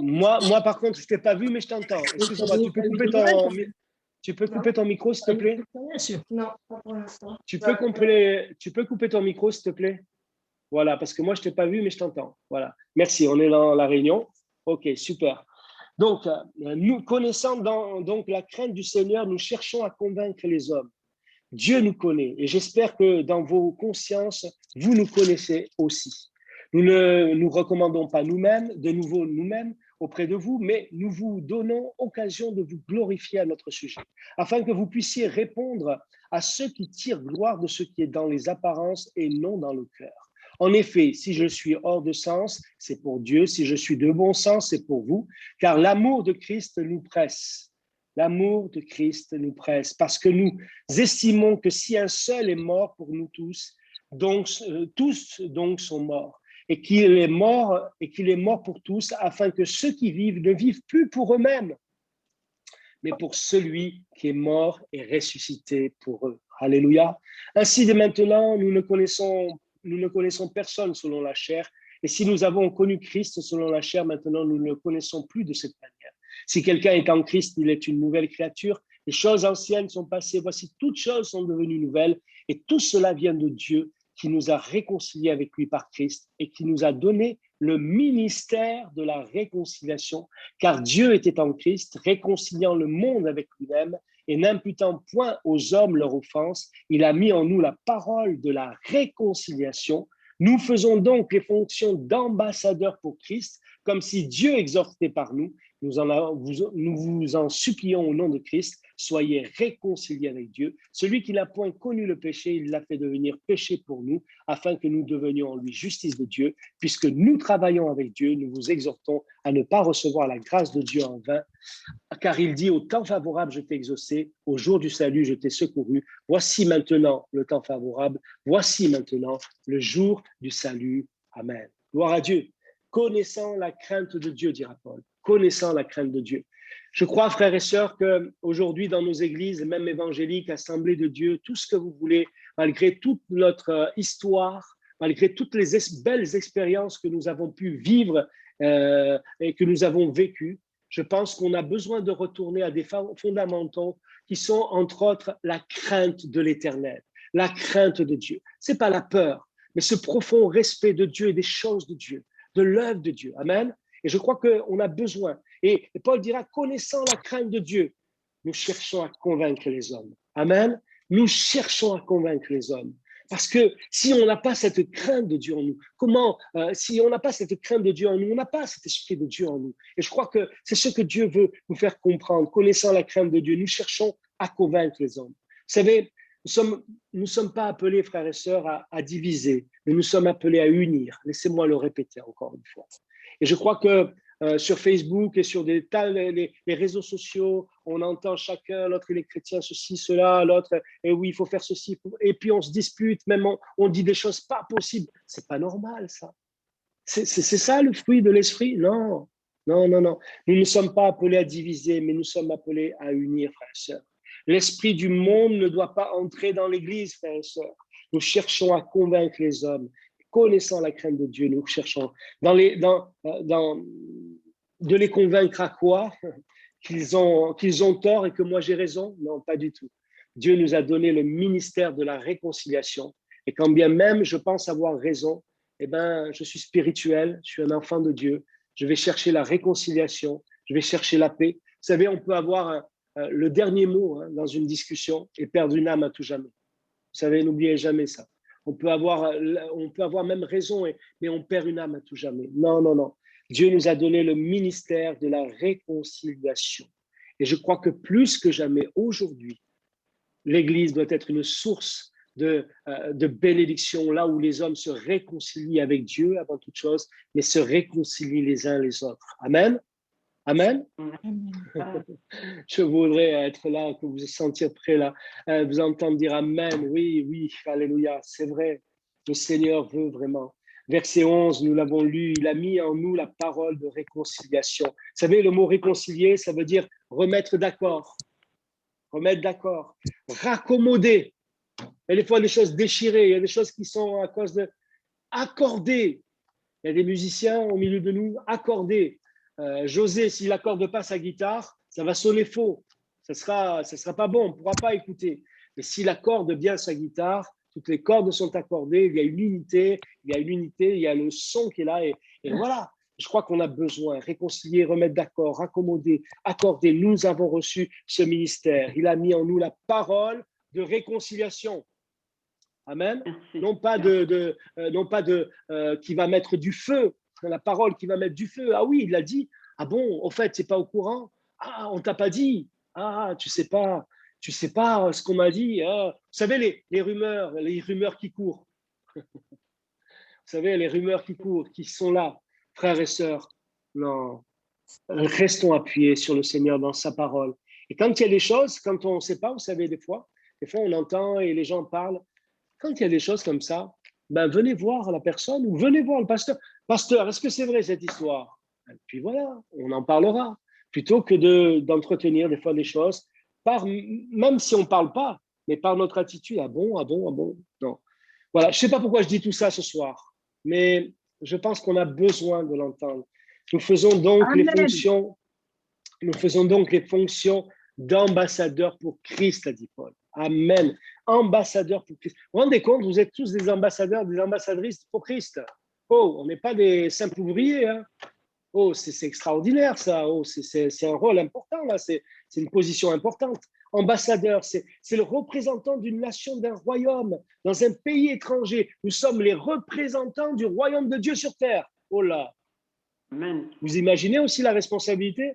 moi, par contre, je ne t'ai pas vu, mais je t'entends. Excuse-moi, tu peux couper ton micro, s'il te plaît? Non, pas pour l'instant. Tu peux couper ton micro, s'il te plaît? Voilà, parce que moi, je ne t'ai pas vu, mais je t'entends. Voilà. Merci, on est dans la réunion. OK, super. Donc, nous connaissant donc la crainte du Seigneur, nous cherchons à convaincre les hommes. Dieu nous connaît et j'espère que dans vos consciences, vous nous connaissez aussi. Nous ne nous recommandons pas nous-mêmes, de nouveau nous-mêmes auprès de vous, mais nous vous donnons occasion de vous glorifier à notre sujet, afin que vous puissiez répondre à ceux qui tirent gloire de ce qui est dans les apparences et non dans le cœur. En effet, si je suis hors de sens, c'est pour Dieu. Si je suis de bon sens, c'est pour vous, car l'amour de Christ nous presse. L'amour de Christ nous presse, parce que nous estimons que si un seul est mort pour nous tous, donc tous donc sont morts, et qu'il est mort pour tous, afin que ceux qui vivent ne vivent plus pour eux-mêmes, mais pour celui qui est mort et ressuscité pour eux. Alléluia. Ainsi, dès maintenant, nous ne connaissons personne selon la chair, et si nous avons connu Christ selon la chair, maintenant nous ne le connaissons plus de cette manière. Si quelqu'un est en Christ, il est une nouvelle créature. Les choses anciennes sont passées. Voici, toutes choses sont devenues nouvelles. Et tout cela vient de Dieu qui nous a réconciliés avec lui par Christ et qui nous a donné le ministère de la réconciliation. Car Dieu était en Christ, réconciliant le monde avec lui-même et n'imputant point aux hommes leur offense. Il a mis en nous la parole de la réconciliation. Nous faisons donc les fonctions d'ambassadeurs pour Christ, comme si Dieu exhortait par nous. Nous vous en supplions au nom de Christ, soyez réconciliés avec Dieu. Celui qui n'a point connu le péché, il l'a fait devenir péché pour nous, afin que nous devenions en lui justice de Dieu. Puisque nous travaillons avec Dieu, nous vous exhortons à ne pas recevoir la grâce de Dieu en vain, car il dit, au temps favorable, je t'ai exaucé, au jour du salut, je t'ai secouru. Voici maintenant le temps favorable, voici maintenant le jour du salut. Amen. Gloire à Dieu. Connaissant la crainte de Dieu, dira Paul. Connaissant la crainte de Dieu. Je crois, frères et sœurs, qu'aujourd'hui, dans nos églises, même évangéliques, assemblées de Dieu, tout ce que vous voulez, malgré toute notre histoire, malgré toutes les belles expériences que nous avons pu vivre et que nous avons vécues, je pense qu'on a besoin de retourner à des fondamentaux qui sont, entre autres, la crainte de l'Éternel, la crainte de Dieu. Ce n'est pas la peur, mais ce profond respect de Dieu et des choses de Dieu, de l'œuvre de Dieu. Amen. Et je crois qu'on a besoin. Et Paul dira, connaissant la crainte de Dieu, nous cherchons à convaincre les hommes. Amen. Nous cherchons à convaincre les hommes. Parce que si on n'a pas cette crainte de Dieu en nous, si on n'a pas cette crainte de Dieu en nous, on n'a pas cet esprit de Dieu en nous. Et je crois que c'est ce que Dieu veut nous faire comprendre. Connaissant la crainte de Dieu, nous cherchons à convaincre les hommes. Vous savez, nous sommes pas appelés, frères et sœurs, à diviser, mais nous sommes appelés à unir. Laissez-moi le répéter encore une fois. Et je crois que sur Facebook et sur les réseaux sociaux, on entend chacun, l'autre il est chrétien, ceci, cela, l'autre, et oui, il faut faire ceci. Et puis on se dispute, même on dit des choses pas possibles. C'est pas normal, ça. C'est ça le fruit de l'esprit? Non, non, non, non. Nous ne sommes pas appelés à diviser, mais nous sommes appelés à unir, frères et sœurs. L'esprit du monde ne doit pas entrer dans l'Église, frères et sœurs. Nous cherchons à convaincre les hommes. Connaissant la crainte de Dieu, nous cherchons de les convaincre à quoi? Qu'ils ont tort et que moi j'ai raison? Non, pas du tout. Dieu nous a donné le ministère de la réconciliation. Et quand bien même je pense avoir raison, eh ben, je suis spirituel, je suis un enfant de Dieu. Je vais chercher la réconciliation, je vais chercher la paix. Vous savez, on peut avoir le dernier mot dans une discussion et perdre une âme à tout jamais. Vous savez, n'oubliez jamais ça. On peut avoir même raison, mais on perd une âme à tout jamais. Non, non, non. Dieu nous a donné le ministère de la réconciliation. Et je crois que plus que jamais, aujourd'hui, l'Église doit être une source de bénédiction, là où les hommes se réconcilient avec Dieu avant toute chose, mais se réconcilient les uns les autres. Amen. Amen. Je voudrais être là, que vous vous sentir prêt là, vous entendre dire Amen. Oui, oui, alléluia, c'est vrai. Le Seigneur veut vraiment. Verset 11, nous l'avons lu, il a mis en nous la parole de réconciliation. Vous savez, le mot réconcilier, ça veut dire remettre d'accord, raccommoder. Il y a des fois des choses déchirées, il y a des choses qui sont à cause de accorder. Il y a des musiciens au milieu de nous, accorder. José, s'il n'accorde pas sa guitare, ça va sonner faux. Ça sera pas bon, on ne pourra pas écouter. Mais s'il accorde bien sa guitare, toutes les cordes sont accordées, il y a une unité, il y a le son qui est là. Et voilà, je crois qu'on a besoin, réconcilier, remettre d'accord, accommoder, accorder. Nous avons reçu ce ministère. Il a mis en nous la parole de réconciliation. Amen. Merci. Non pas qui va mettre du feu, la parole qui va mettre du feu. Ah oui, il l'a dit. Ah bon, au fait, c'est pas au courant. Ah, on t'a pas dit. Ah, tu sais pas ce qu'on m'a dit. Ah. Vous savez, les rumeurs qui courent. Vous savez, les rumeurs qui courent, qui sont là, frères et sœurs. Non, restons appuyés sur le Seigneur dans sa parole. Et quand il y a des choses, quand on ne sait pas, vous savez, des fois on entend et les gens parlent. Quand il y a des choses comme ça, ben venez voir la personne ou venez voir le pasteur. Pasteur, est-ce que c'est vrai cette histoire? Et puis voilà, on en parlera. Plutôt que d'entretenir des fois des choses, même si on ne parle pas, mais par notre attitude. Ah bon, ah bon, ah bon. Non. Voilà, je ne sais pas pourquoi je dis tout ça ce soir, mais je pense qu'on a besoin de l'entendre. Nous faisons donc les fonctions d'ambassadeurs pour Christ, a dit Paul. Amen. Ambassadeurs pour Christ. Vous vous rendez compte, vous êtes tous des ambassadeurs, des ambassadrices pour Christ. Oh, on n'est pas des simples ouvriers. Hein. Oh, c'est extraordinaire ça. Oh, c'est un rôle important là. C'est une position importante. Ambassadeur, c'est le représentant d'une nation, d'un royaume, dans un pays étranger. Nous sommes les représentants du royaume de Dieu sur terre. Oh là. Amen. Vous imaginez aussi la responsabilité?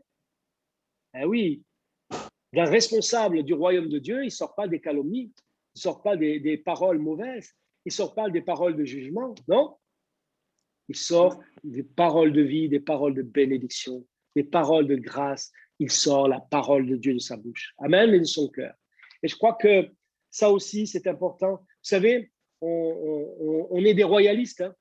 Eh oui. d'un responsable du royaume de Dieu, il ne sort pas des calomnies, il ne sort pas des paroles mauvaises, il ne sort pas des paroles de jugement, non? Il sort des paroles de vie, des paroles de bénédiction, des paroles de grâce. Il sort la parole de Dieu de sa bouche. Amen, et de son cœur. Et je crois que ça aussi, c'est important. Vous savez, on est des royalistes. Hein?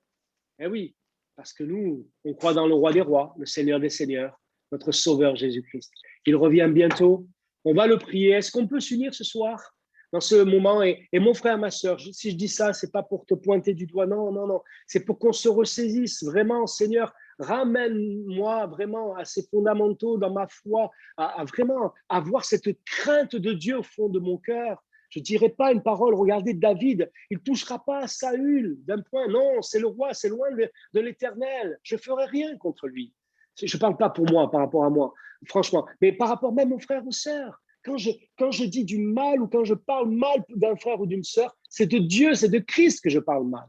Eh oui, parce que nous, on croit dans le roi des rois, le Seigneur des seigneurs, notre Sauveur Jésus-Christ. Il revient bientôt. On va le prier. Est-ce qu'on peut s'unir ce soir dans ce moment? Et mon frère, ma soeur, si je dis ça, c'est pas pour te pointer du doigt. Non, non, non. C'est pour qu'on se ressaisisse vraiment, Seigneur. Ramène-moi vraiment à ces fondamentaux dans ma foi, à vraiment avoir cette crainte de Dieu au fond de mon cœur. Je ne dirai pas une parole, regardez David, il ne touchera pas à Saül d'un point. Non, c'est le roi, c'est loin de l'Éternel. Je ne ferai rien contre lui. Je ne parle pas pour moi, par rapport à moi, franchement, mais par rapport même aux frères ou sœurs. Quand je dis du mal ou quand je parle mal d'un frère ou d'une sœur, c'est de Dieu, c'est de Christ que je parle mal.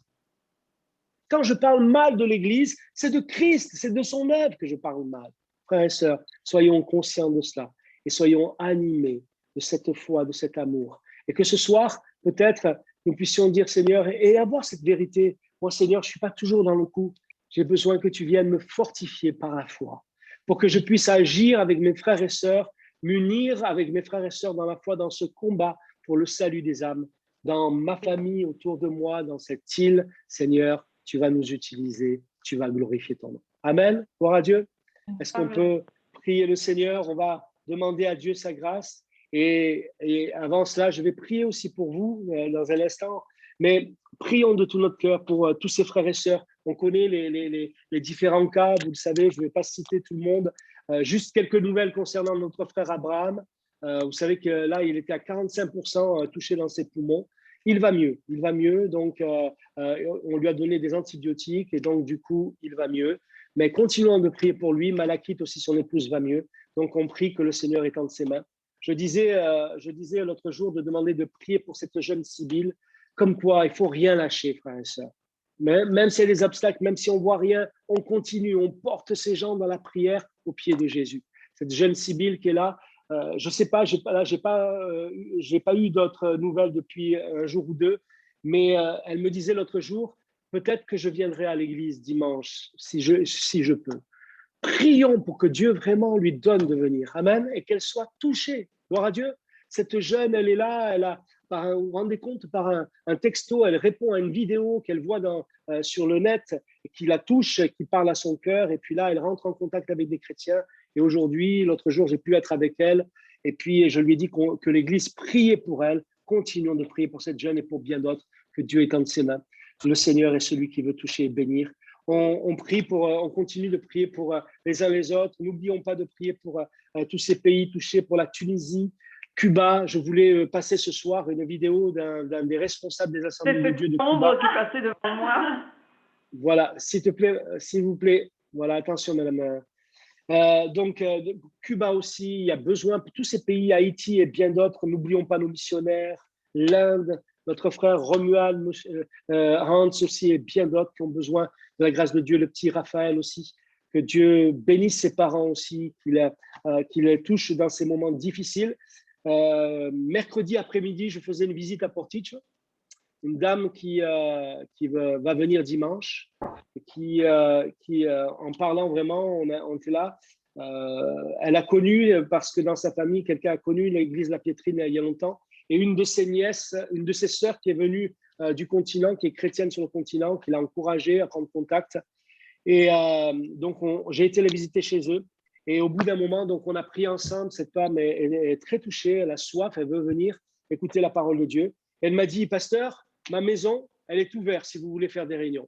Quand je parle mal de l'Église, c'est de Christ, c'est de son œuvre que je parle mal. Frères et sœurs, soyons conscients de cela et soyons animés de cette foi, de cet amour. Et que ce soir, peut-être, nous puissions dire, Seigneur, et avoir cette vérité. Moi, Seigneur, je ne suis pas toujours dans le coup. J'ai besoin que tu viennes me fortifier par la foi pour que je puisse agir avec mes frères et sœurs, m'unir avec mes frères et sœurs dans la foi, dans ce combat pour le salut des âmes, dans ma famille, autour de moi, dans cette île. Seigneur, tu vas nous utiliser, tu vas glorifier ton nom. Amen. Gloire à Dieu. Est-ce qu'on peut prier le Seigneur? On va demander à Dieu sa grâce. Et avant cela, je vais prier aussi pour vous dans un instant. Mais prions de tout notre cœur pour tous ces frères et sœurs. On connaît les différents cas, vous le savez, je ne vais pas citer tout le monde. Juste quelques nouvelles concernant notre frère Abraham. Vous savez que là, il était à 45% touché dans ses poumons. Il va mieux. Donc, on lui a donné des antibiotiques et donc, du coup, il va mieux. Mais continuons de prier pour lui. Malachite aussi, son épouse, va mieux. Donc, on prie que le Seigneur est entre ses mains. Je disais l'autre jour de demander de prier pour cette jeune Sibylle, comme quoi il ne faut rien lâcher, frères et sœurs. Même s'il y a des obstacles, même si on ne voit rien, on continue, on porte ces gens dans la prière au pied de Jésus. Cette jeune Sibylle qui est là, je ne sais pas, j'ai pas eu d'autres nouvelles depuis un jour ou deux, mais elle me disait l'autre jour, peut-être que je viendrai à l'église dimanche, si je peux. Prions pour que Dieu vraiment lui donne de venir. Amen. Et qu'elle soit touchée. Gloire à Dieu. Cette jeune, elle est là, vous vous rendez compte, par un texto, elle répond à une vidéo qu'elle voit sur le net, qui la touche, qui parle à son cœur. Et puis là, elle rentre en contact avec des chrétiens. Et aujourd'hui, l'autre jour, j'ai pu être avec elle. Et puis, je lui ai dit que l'Église priait pour elle. Continuons de prier pour cette jeune et pour bien d'autres, que Dieu est entre ses mains. Le Seigneur est celui qui veut toucher et bénir. On continue de prier pour les uns les autres. N'oublions pas de prier pour tous ces pays touchés, pour la Tunisie, Cuba. Je voulais passer ce soir une vidéo d'un des responsables des Assemblées de Dieu de Cuba. Qui passait devant moi. Voilà, s'il vous plaît. Voilà, attention, madame. Donc, Cuba aussi, il y a besoin, tous ces pays, Haïti et bien d'autres. N'oublions pas nos missionnaires, l'Inde, notre frère Romuald Hans aussi et bien d'autres qui ont besoin de la grâce de Dieu, le petit Raphaël aussi. Que Dieu bénisse ses parents aussi, qu'il les touche dans ces moments difficiles. Mercredi après-midi, je faisais une visite à Portici, une dame qui va venir dimanche, qui en parlant vraiment, on était là. Elle a connu, parce que dans sa famille, quelqu'un a connu l'église La Pietrine il y a longtemps, et une de ses nièces, une de ses sœurs qui est venue du continent, qui est chrétienne sur le continent, qui l'a encouragée à prendre contact. Et donc, j'ai été la visiter chez eux. Et au bout d'un moment, donc, on a prié ensemble. Cette femme est très touchée, elle a soif, elle veut venir écouter la parole de Dieu. Elle m'a dit, pasteur, ma maison, elle est ouverte si vous voulez faire des réunions.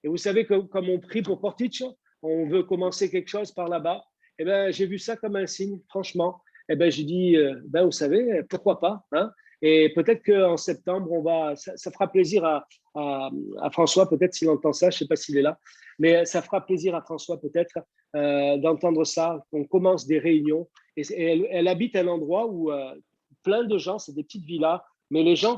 Et vous savez que comme on prie pour Portici, on veut commencer quelque chose par là-bas. Eh bien, j'ai vu ça comme un signe, franchement. Eh bien, j'ai dit, vous savez, pourquoi pas, hein? Et peut-être qu'en septembre, ça fera plaisir à François, peut-être s'il entend ça, je ne sais pas s'il est là, mais ça fera plaisir à François peut-être d'entendre ça, qu'on commence des réunions. Et elle habite un endroit où plein de gens, c'est des petites villas, mais les gens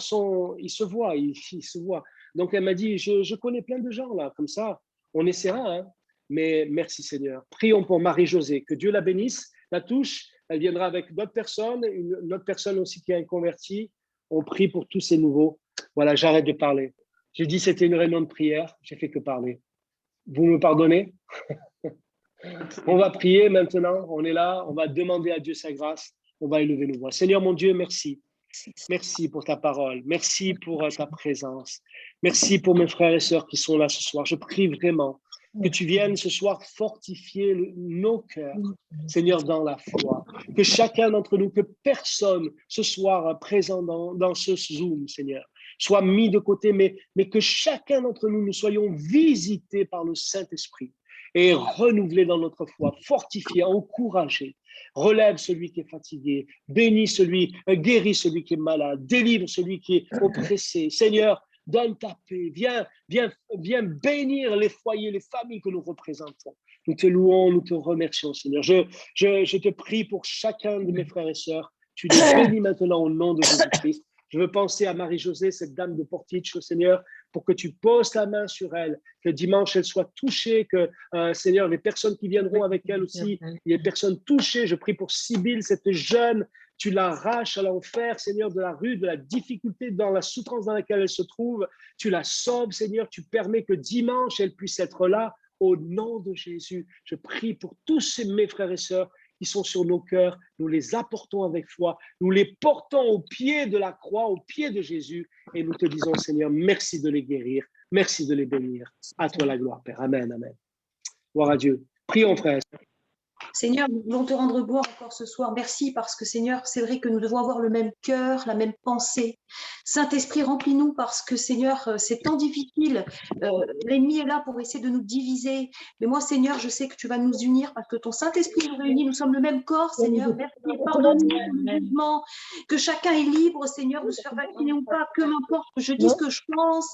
ils se voient, ils se voient. Donc elle m'a dit, je connais plein de gens là, comme ça, on essaiera, hein. Mais merci Seigneur. Prions pour Marie-Josée, que Dieu la bénisse, la touche, Elle viendra avec d'autres personnes, une autre personne aussi qui est convertie. On prie pour tous ces nouveaux. Voilà, j'arrête de parler. J'ai dit c'était une réunion de prière, j'ai fait que parler. Vous me pardonnez? On va prier maintenant, on est là, on va demander à Dieu sa grâce, on va élever nos voix. Seigneur mon Dieu, merci. Merci pour ta parole, merci pour ta présence. Merci pour mes frères et sœurs qui sont là ce soir. Je prie vraiment que tu viennes ce soir fortifier nos cœurs, Seigneur, dans la foi. Que chacun d'entre nous, que personne ce soir présent dans ce Zoom, Seigneur, soit mis de côté, mais que chacun d'entre nous, nous soyons visités par le Saint-Esprit et renouvelés dans notre foi, fortifiés, encouragés. Relève celui qui est fatigué, bénis celui, guéris celui qui est malade, délivre celui qui est oppressé. Seigneur, donne ta paix, viens bénir les foyers, les familles que nous représentons. Nous te louons, nous te remercions, Seigneur. Je te prie pour chacun de mes frères et sœurs. Tu les bénis maintenant au nom de Jésus-Christ. Je veux penser à Marie-Josée, cette dame de Portich, Seigneur, pour que tu poses ta main sur elle, que dimanche elle soit touchée, que Seigneur, les personnes qui viendront avec elle aussi, les personnes touchées. Je prie pour Sibylle, cette jeune, tu l'arraches à l'enfer, Seigneur, de la rue, de la difficulté, dans la souffrance dans laquelle elle se trouve. Tu la sauves, Seigneur, tu permets que dimanche elle puisse être là. Au nom de Jésus, je prie pour tous mes frères et sœurs qui sont sur nos cœurs, nous les apportons avec foi, nous les portons au pied de la croix, au pied de Jésus, et nous te disons, Seigneur, merci de les guérir, merci de les bénir. À toi la gloire, Père. Amen, amen. Gloire à Dieu. Prions, frères. Seigneur, nous voulons te rendre gloire encore ce soir. Merci parce que, Seigneur, c'est vrai que nous devons avoir le même cœur, la même pensée. Saint-Esprit, remplis-nous parce que, Seigneur, c'est tant difficile. L'ennemi est là pour essayer de nous diviser. Mais moi, Seigneur, je sais que tu vas nous unir parce que ton Saint-Esprit nous réunit. Nous sommes le même corps, Seigneur. Merci. Pardonne-nous pour le jugement. Que chacun est libre, Seigneur, de se faire vacciner ou pas. Que m'importe que je dise ce que je pense.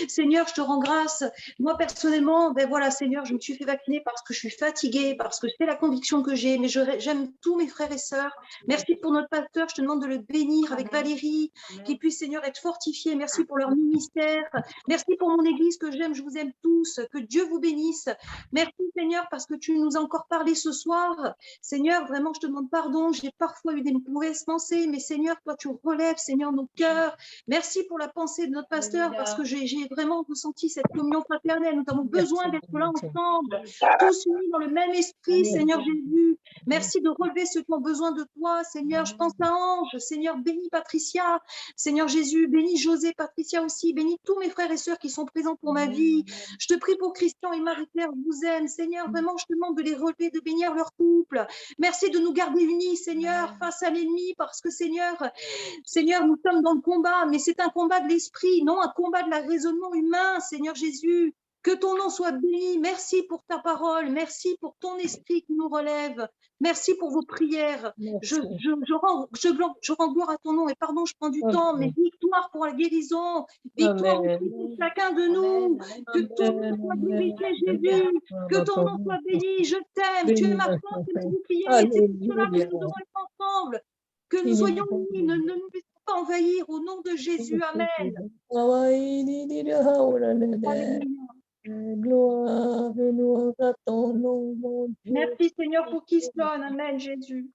Seigneur, je te rends grâce. Moi, personnellement, ben voilà, Seigneur, je me suis fait vacciner parce que je suis fatiguée, parce que c'est la conviction que j'ai, mais j'aime tous mes frères et sœurs. Merci pour notre pasteur, je te demande de le bénir avec Valérie, qu'il puisse, Seigneur, être fortifié. Merci pour leur ministère. Merci pour mon église que j'aime, je vous aime tous. Que Dieu vous bénisse. Merci, Seigneur, parce que tu nous as encore parlé ce soir. Seigneur, vraiment, je te demande pardon. J'ai parfois eu des mauvaises pensées, mais Seigneur, toi, tu relèves, Seigneur, nos cœurs. Merci pour la pensée de notre pasteur, parce que j'ai vraiment ressenti cette communion fraternelle. Nous avons besoin d'être là ensemble, tous unis dans le même esprit, Seigneur Jésus. Merci de relever ceux qui ont besoin de toi, Seigneur. Je pense à Ange, Seigneur, bénis Patricia, Seigneur Jésus, bénis José, Patricia aussi, bénis tous mes frères et sœurs qui sont présents pour ma vie. Je te prie pour Christian et Marie-Claire, je vous aime, Seigneur, vraiment, je te demande de les relever, de bénir leur couple. Merci de nous garder unis, Seigneur, face à l'ennemi, parce que, Seigneur, nous sommes dans le combat, mais c'est un combat de l'esprit, non un combat de la raisonnement humain, Seigneur Jésus. Que ton nom soit béni. Merci pour ta parole. Merci pour ton esprit qui nous relève. Merci pour vos prières. Je rends gloire à ton nom. Et pardon, je prends du temps, mais victoire pour la guérison. Victoire pour chacun de nous. Que ton nom soit glorifié, Jésus. Que ton nom soit béni. Je t'aime. Tu es ma force et mon bouclier. C'est pour cela que nous devons être ensemble. Que nous soyons unis. Ne nous laissons pas envahir. Au nom de Jésus. Amen. Alléluia. Merci Seigneur pour qui sonne. Amen Jésus.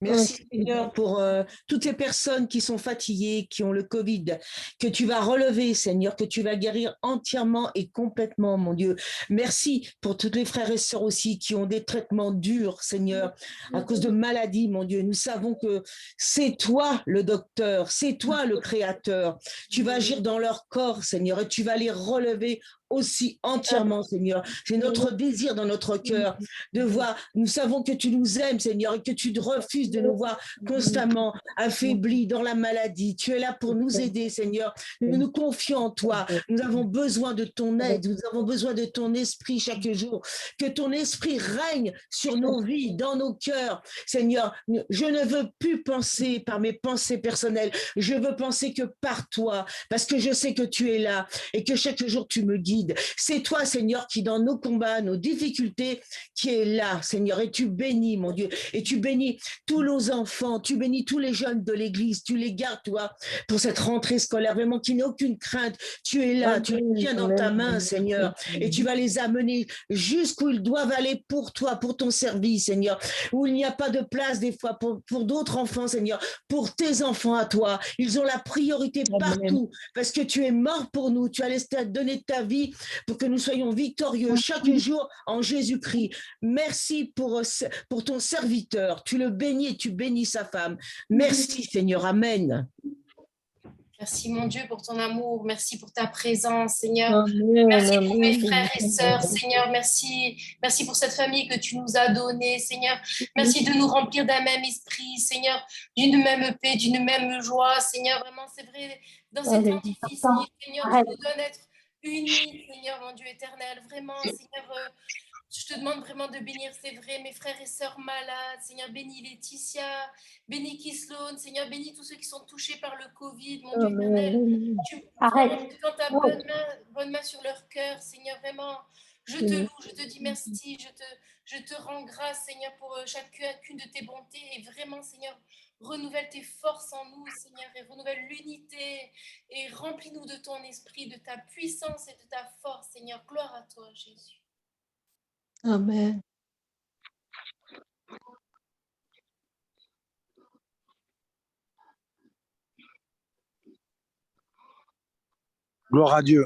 Merci Seigneur pour toutes les personnes qui sont fatiguées, qui ont le Covid, que tu vas relever Seigneur, que tu vas guérir entièrement et complètement mon Dieu. Merci pour tous les frères et sœurs aussi qui ont des traitements durs Seigneur, à cause de maladies mon Dieu. Nous savons que c'est toi le docteur, c'est toi le créateur. Tu vas agir dans leur corps Seigneur et tu vas les relever aussi entièrement, Seigneur. C'est notre désir dans notre cœur de voir, nous savons que tu nous aimes, Seigneur, et que tu refuses de nous voir constamment affaiblis dans la maladie. Tu es là pour nous aider, Seigneur. Nous nous confions en toi. Nous avons besoin de ton aide. Nous avons besoin de ton esprit chaque jour. Que ton esprit règne sur nos vies, dans nos cœurs. Seigneur, je ne veux plus penser par mes pensées personnelles. Je veux penser que par toi, parce que je sais que tu es là et que chaque jour tu me guides. Covid. C'est toi, Seigneur, qui dans nos combats, nos difficultés, qui est là, Seigneur. Et tu bénis, mon Dieu. Et tu bénis tous nos enfants. Tu bénis tous les jeunes de l'Église. Tu les gardes, toi, pour cette rentrée scolaire. Vraiment, qu'il n'y ait aucune crainte. Tu es là. Tu les tiens dans ta main, Seigneur. Et tu vas les amener jusqu'où ils doivent aller pour toi, pour ton service, Seigneur. Où il n'y a pas de place, des fois, pour d'autres enfants, Seigneur. Pour tes enfants à toi. Ils ont la priorité partout. Parce que tu es mort pour nous. Tu as donné ta vie pour que nous soyons victorieux chaque jour en Jésus-Christ. Merci pour ton serviteur. Tu le bénis et tu bénis sa femme. Merci, Seigneur. Amen. Merci, mon Dieu, pour ton amour. Merci pour ta présence, Seigneur. Merci pour mes frères et sœurs, Seigneur. Merci. Merci pour cette famille que tu nous as donnée, Seigneur. Merci de nous remplir d'un même esprit, Seigneur, d'une même paix, d'une même joie, Seigneur. Vraiment, c'est vrai, dans ces temps difficiles, Seigneur, tu nous donnes d'être unis, Seigneur, mon Dieu éternel. Vraiment, Seigneur, je te demande vraiment de bénir, c'est vrai, mes frères et sœurs malades. Seigneur, bénis Laetitia, bénis Kislone, Seigneur, bénis tous ceux qui sont touchés par le Covid, mon Dieu éternel. Tu prends ta bonne main sur leur cœur, Seigneur, vraiment. Je te loue, je te dis merci, je te rends grâce, Seigneur, pour chacune de tes bontés. Et vraiment, Seigneur, renouvelle tes forces en nous, Seigneur, et renouvelle l'unité. Et remplis-nous de ton esprit, de ta puissance et de ta force, Seigneur. Gloire à toi, Jésus. Amen. Gloire à Dieu.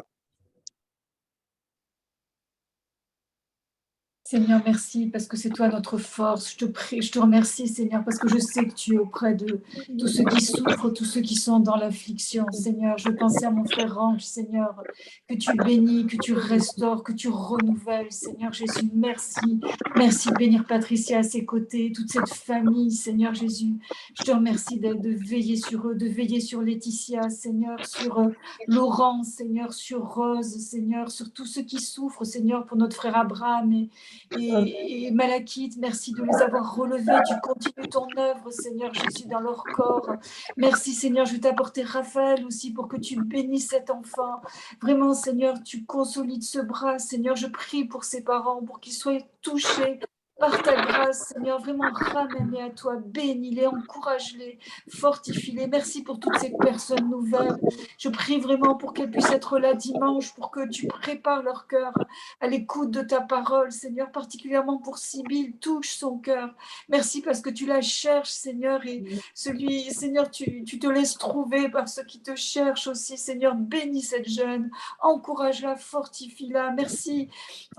Seigneur, merci parce que c'est toi notre force. Je te prie, je te remercie, Seigneur, parce que je sais que tu es auprès de tous ceux qui souffrent, tous ceux qui sont dans l'affliction. Seigneur, je pensais à mon frère Ange, Seigneur, que tu bénis, que tu restaures, que tu renouvelles. Seigneur Jésus, merci. Merci de bénir Patricia à ses côtés, toute cette famille, Seigneur Jésus. Je te remercie de veiller sur eux, de veiller sur Laetitia, Seigneur, sur Laurent, Seigneur, sur Rose, Seigneur, sur tous ceux qui souffrent, Seigneur, pour notre frère Abraham et Malachite, merci de les avoir relevés. Tu continues ton œuvre, Seigneur Jésus, dans leur corps. Merci, Seigneur. Je vais t'apporter Raphaël aussi pour que tu bénisses cet enfant. Vraiment, Seigneur, tu consolides ce bras. Seigneur, je prie pour ses parents, pour qu'ils soient touchés par ta grâce, Seigneur, vraiment ramène-les à toi, bénis-les, encourage-les, fortifie-les. Merci pour toutes ces personnes nouvelles. Je prie vraiment pour qu'elles puissent être là dimanche, pour que tu prépares leur cœur à l'écoute de ta parole, Seigneur, particulièrement pour Sibylle, touche son cœur. Merci parce que tu la cherches, Seigneur, et Seigneur, tu te laisses trouver par ceux qui te cherchent aussi, Seigneur. Bénis cette jeune, encourage-la, fortifie-la. Merci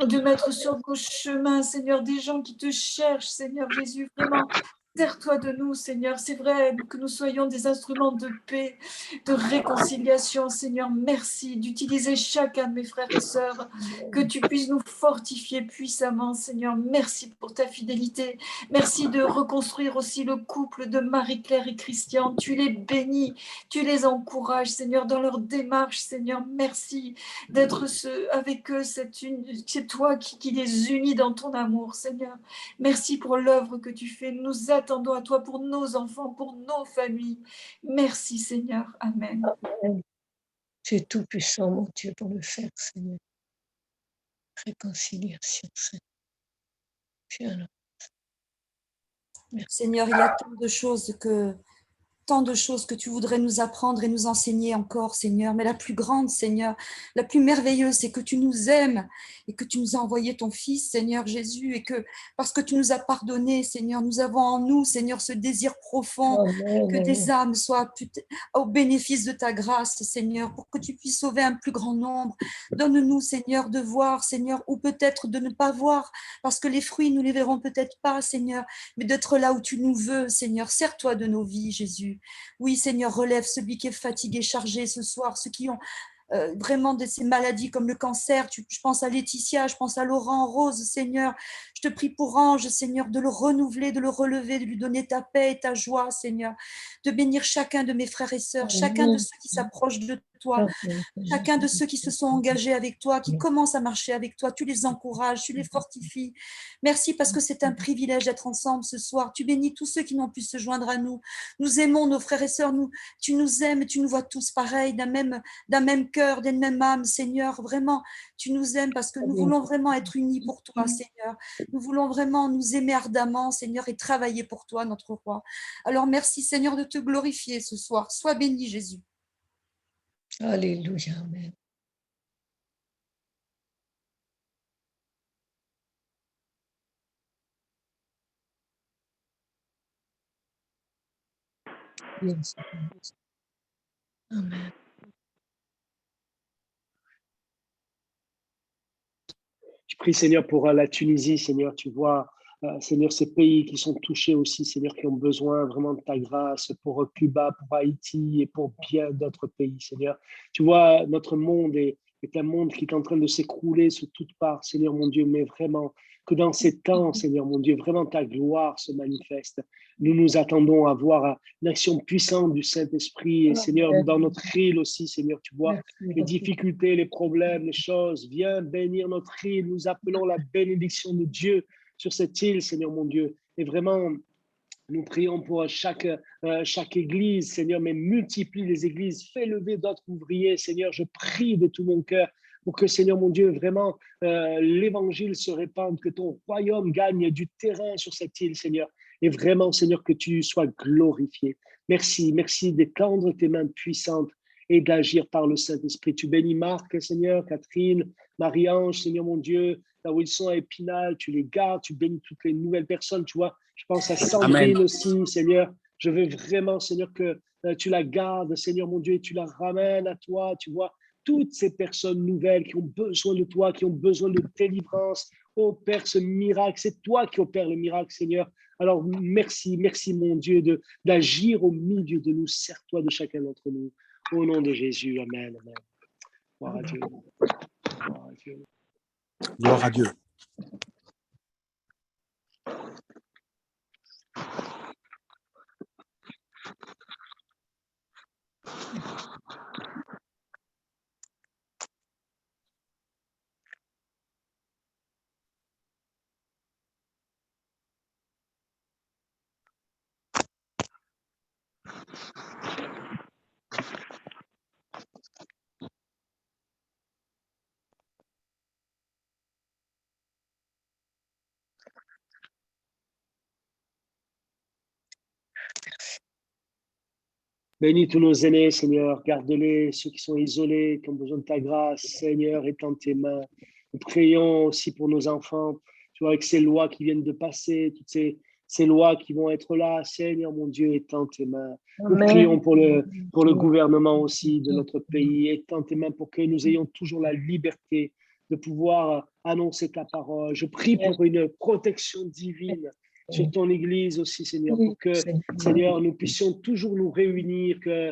de mettre sur nos chemins, Seigneur, des gens qui te cherchent, Seigneur Jésus, vraiment. Sers-toi de nous, Seigneur. C'est vrai que nous soyons des instruments de paix, de réconciliation, Seigneur. Merci d'utiliser chacun de mes frères et sœurs, que tu puisses nous fortifier puissamment, Seigneur. Merci pour ta fidélité. Merci de reconstruire aussi le couple de Marie-Claire et Christian. Tu les bénis, tu les encourages, Seigneur, dans leur démarche, Seigneur. Merci d'être avec eux. C'est toi qui les unis dans ton amour, Seigneur. Merci pour l'œuvre que tu fais. Nous attendons à toi pour nos enfants, pour nos familles. Merci, Seigneur. Amen. Amen. Tu es tout puissant, mon Dieu, pour le faire, Seigneur. Réconciliation, Seigneur. Seigneur, il y a tant de choses que tu voudrais nous apprendre et nous enseigner encore, Seigneur. Mais la plus grande, Seigneur, la plus merveilleuse, c'est que tu nous aimes et que tu nous as envoyé ton Fils, Seigneur Jésus, et que parce que tu nous as pardonné, Seigneur, nous avons en nous, Seigneur, ce désir profond que des âmes soient au bénéfice de ta grâce, Seigneur, pour que tu puisses sauver un plus grand nombre. Donne-nous, Seigneur, de voir, Seigneur, ou peut-être de ne pas voir, parce que les fruits, nous les verrons peut-être pas, Seigneur, mais d'être là où tu nous veux, Seigneur. Sers-toi de nos vies, Jésus. Oui, Seigneur, relève celui qui est fatigué, chargé ce soir, ceux qui ont vraiment de ces maladies comme le cancer. Je pense à Laetitia, je pense à Laurent, Rose, Seigneur. Je te prie pour Ange, Seigneur, de le renouveler, de le relever, de lui donner ta paix et ta joie, Seigneur. De bénir chacun de mes frères et sœurs, chacun de ceux qui s'approchent de toi. Pardon, Chacun de ceux qui se sont engagés avec toi, qui commencent à marcher avec toi, tu les encourages, tu les fortifies. Merci parce que c'est un privilège d'être ensemble ce soir. Tu bénis tous ceux qui n'ont pu se joindre à nous. Nous aimons nos frères et sœurs, tu nous aimes et tu nous vois tous pareils, d'un même cœur, d'une même âme, Seigneur. Vraiment, tu nous aimes parce que nous voulons vraiment être unis pour toi, Seigneur. Nous voulons vraiment nous aimer ardemment, Seigneur, et travailler pour toi, notre roi. Alors merci, Seigneur, de te glorifier ce soir. Sois béni, Jésus. Alléluia, Amen. Yes. Amen. Je prie, Seigneur, pour la Tunisie, Seigneur, tu vois, Seigneur, ces pays qui sont touchés aussi, Seigneur, qui ont besoin vraiment de ta grâce, pour Cuba, pour Haïti et pour bien d'autres pays, Seigneur. Tu vois, notre monde est un monde qui est en train de s'écrouler sous toutes parts, Seigneur, mon Dieu, mais vraiment, que dans ces temps, Seigneur, mon Dieu, vraiment ta gloire se manifeste. Nous nous attendons à voir l'action puissante du Saint-Esprit et, Seigneur, dans notre île aussi, Seigneur, tu vois, les difficultés, les problèmes, les choses. Viens bénir notre île. Nous appelons la bénédiction de Dieu sur cette île, Seigneur mon Dieu. Et vraiment, nous prions pour chaque église, Seigneur, mais multiplie les églises. Fais lever d'autres ouvriers, Seigneur. Je prie de tout mon cœur pour que, Seigneur mon Dieu, vraiment, l'évangile se répande, que ton royaume gagne du terrain sur cette île, Seigneur. Et vraiment, Seigneur, que tu sois glorifié. Merci, merci d'étendre tes mains puissantes et d'agir par le Saint-Esprit. Tu bénis Marc, Seigneur, Catherine, Marie-Ange, Seigneur mon Dieu, là où ils sont à Épinal, tu les gardes, tu bénis toutes les nouvelles personnes, tu vois. Je pense à Sandrine Amen. aussi, Seigneur. Je veux vraiment, Seigneur, que tu la gardes, Seigneur mon Dieu, et tu la ramènes à toi, tu vois. Toutes ces personnes nouvelles qui ont besoin de toi, qui ont besoin de délivrance, opère ce miracle. C'est toi qui opères le miracle, Seigneur. Alors, merci, merci, mon Dieu, d'agir au milieu de nous. Sers-toi de chacun d'entre nous. Au nom de Jésus, Amen. Amen. Gloire à Dieu. Gloire à Dieu. Gloire à Dieu. Bénis tous nos aînés, Seigneur. Garde-les, ceux qui sont isolés, qui ont besoin de ta grâce. Seigneur, étends tes mains. Nous prions aussi pour nos enfants. Tu vois, avec ces lois qui viennent de passer, toutes ces lois qui vont être là. Seigneur, mon Dieu, étends tes mains. Nous prions pour le gouvernement aussi de notre pays. Étends tes mains pour que nous ayons toujours la liberté de pouvoir annoncer ta parole. Je prie pour une protection divine sur ton Église aussi, Seigneur, pour que, Seigneur, nous puissions toujours nous réunir, que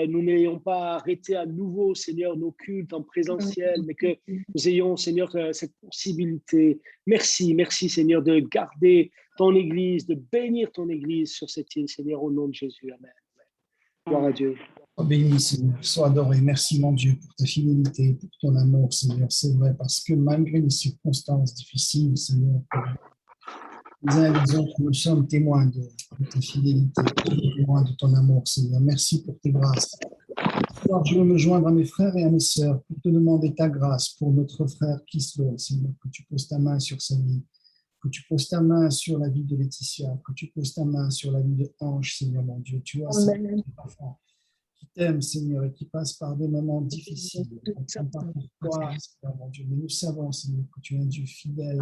nous n'ayons pas arrêté à nouveau, Seigneur, nos cultes en présentiel, mais que nous ayons, Seigneur, cette possibilité. Merci, merci, Seigneur, de garder ton Église, de bénir ton Église sur cette île, Seigneur, au nom de Jésus. Amen. Gloire à Dieu. Sois béni, Seigneur, sois adoré. Merci, mon Dieu, pour ta fidélité, pour ton amour, Seigneur. C'est vrai, parce que malgré les circonstances difficiles, Seigneur, les uns et les autres, nous sommes témoins de ta fidélité, témoins de ton amour, Seigneur. Merci pour tes grâces. Ce soir, je veux me joindre à mes frères et à mes sœurs pour te demander ta grâce pour notre frère Kislo, Seigneur, que tu poses ta main sur sa vie, que tu poses ta main sur la vie de Laetitia, que tu poses ta main sur la vie de Ange, Seigneur, mon Dieu. Tu as ces enfants qui t'aiment, Seigneur, et qui passent par des moments difficiles. On ne comprend pas pourquoi, Seigneur, mon Dieu, mais nous savons, Seigneur, que tu es un Dieu fidèle.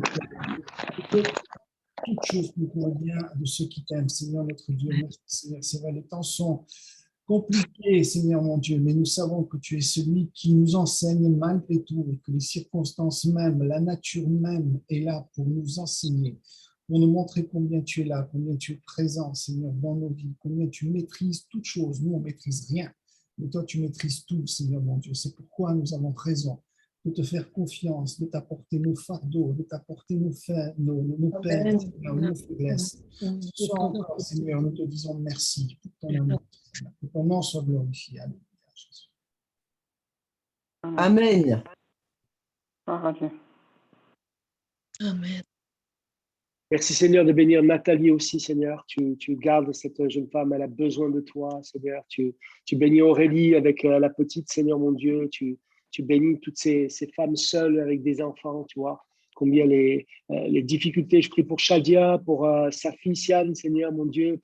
Toutes choses nous conviennent de ceux qui t'aiment, Seigneur, notre Dieu. Merci, Seigneur. C'est vrai, les temps sont compliqués, Seigneur, mon Dieu, mais nous savons que tu es celui qui nous enseigne malgré tout et que les circonstances mêmes, la nature même est là pour nous enseigner, pour nous montrer combien tu es là, combien tu es présent, Seigneur, dans nos vies, combien tu maîtrises toutes choses. Nous, on ne maîtrise rien, mais toi, tu maîtrises tout, Seigneur, mon Dieu. C'est pourquoi nous avons raison de te faire confiance, de t'apporter nos fardeaux, de t'apporter nos peines, nos faiblesses. Ce soir encore, Seigneur, nous te disons merci pour ton amour. Que ton nom soit glorifié. Alléluia, Jésus. Amen. Amen. Merci Seigneur de bénir Nathalie aussi, Seigneur. Tu gardes cette jeune femme, elle a besoin de toi, Seigneur. Tu bénis Aurélie avec la petite, Seigneur mon Dieu. Tu bénis toutes ces femmes seules avec des enfants, tu vois. Combien les difficultés. Je prie pour Shadia, pour sa fille Siane, Seigneur mon Dieu.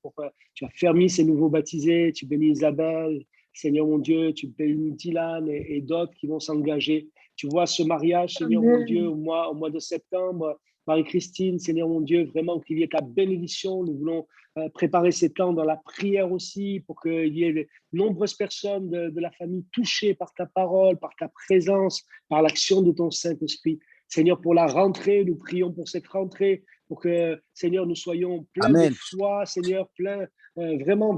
Tu as fermé ces nouveaux baptisés. Tu bénis Isabelle, Seigneur mon Dieu. Tu bénis Dylan et d'autres qui vont s'engager. Tu vois ce mariage, Seigneur mon Dieu, au mois de septembre. Marie-Christine, Seigneur mon Dieu, vraiment qu'il y ait ta bénédiction. Nous voulons préparer ces temps dans la prière aussi pour qu'il y ait de nombreuses personnes de la famille touchées par ta parole, par ta présence, par l'action de ton Saint-Esprit. Seigneur, pour la rentrée, nous prions pour cette rentrée, pour que, Seigneur, nous soyons pleins de foi, Seigneur, pleins, vraiment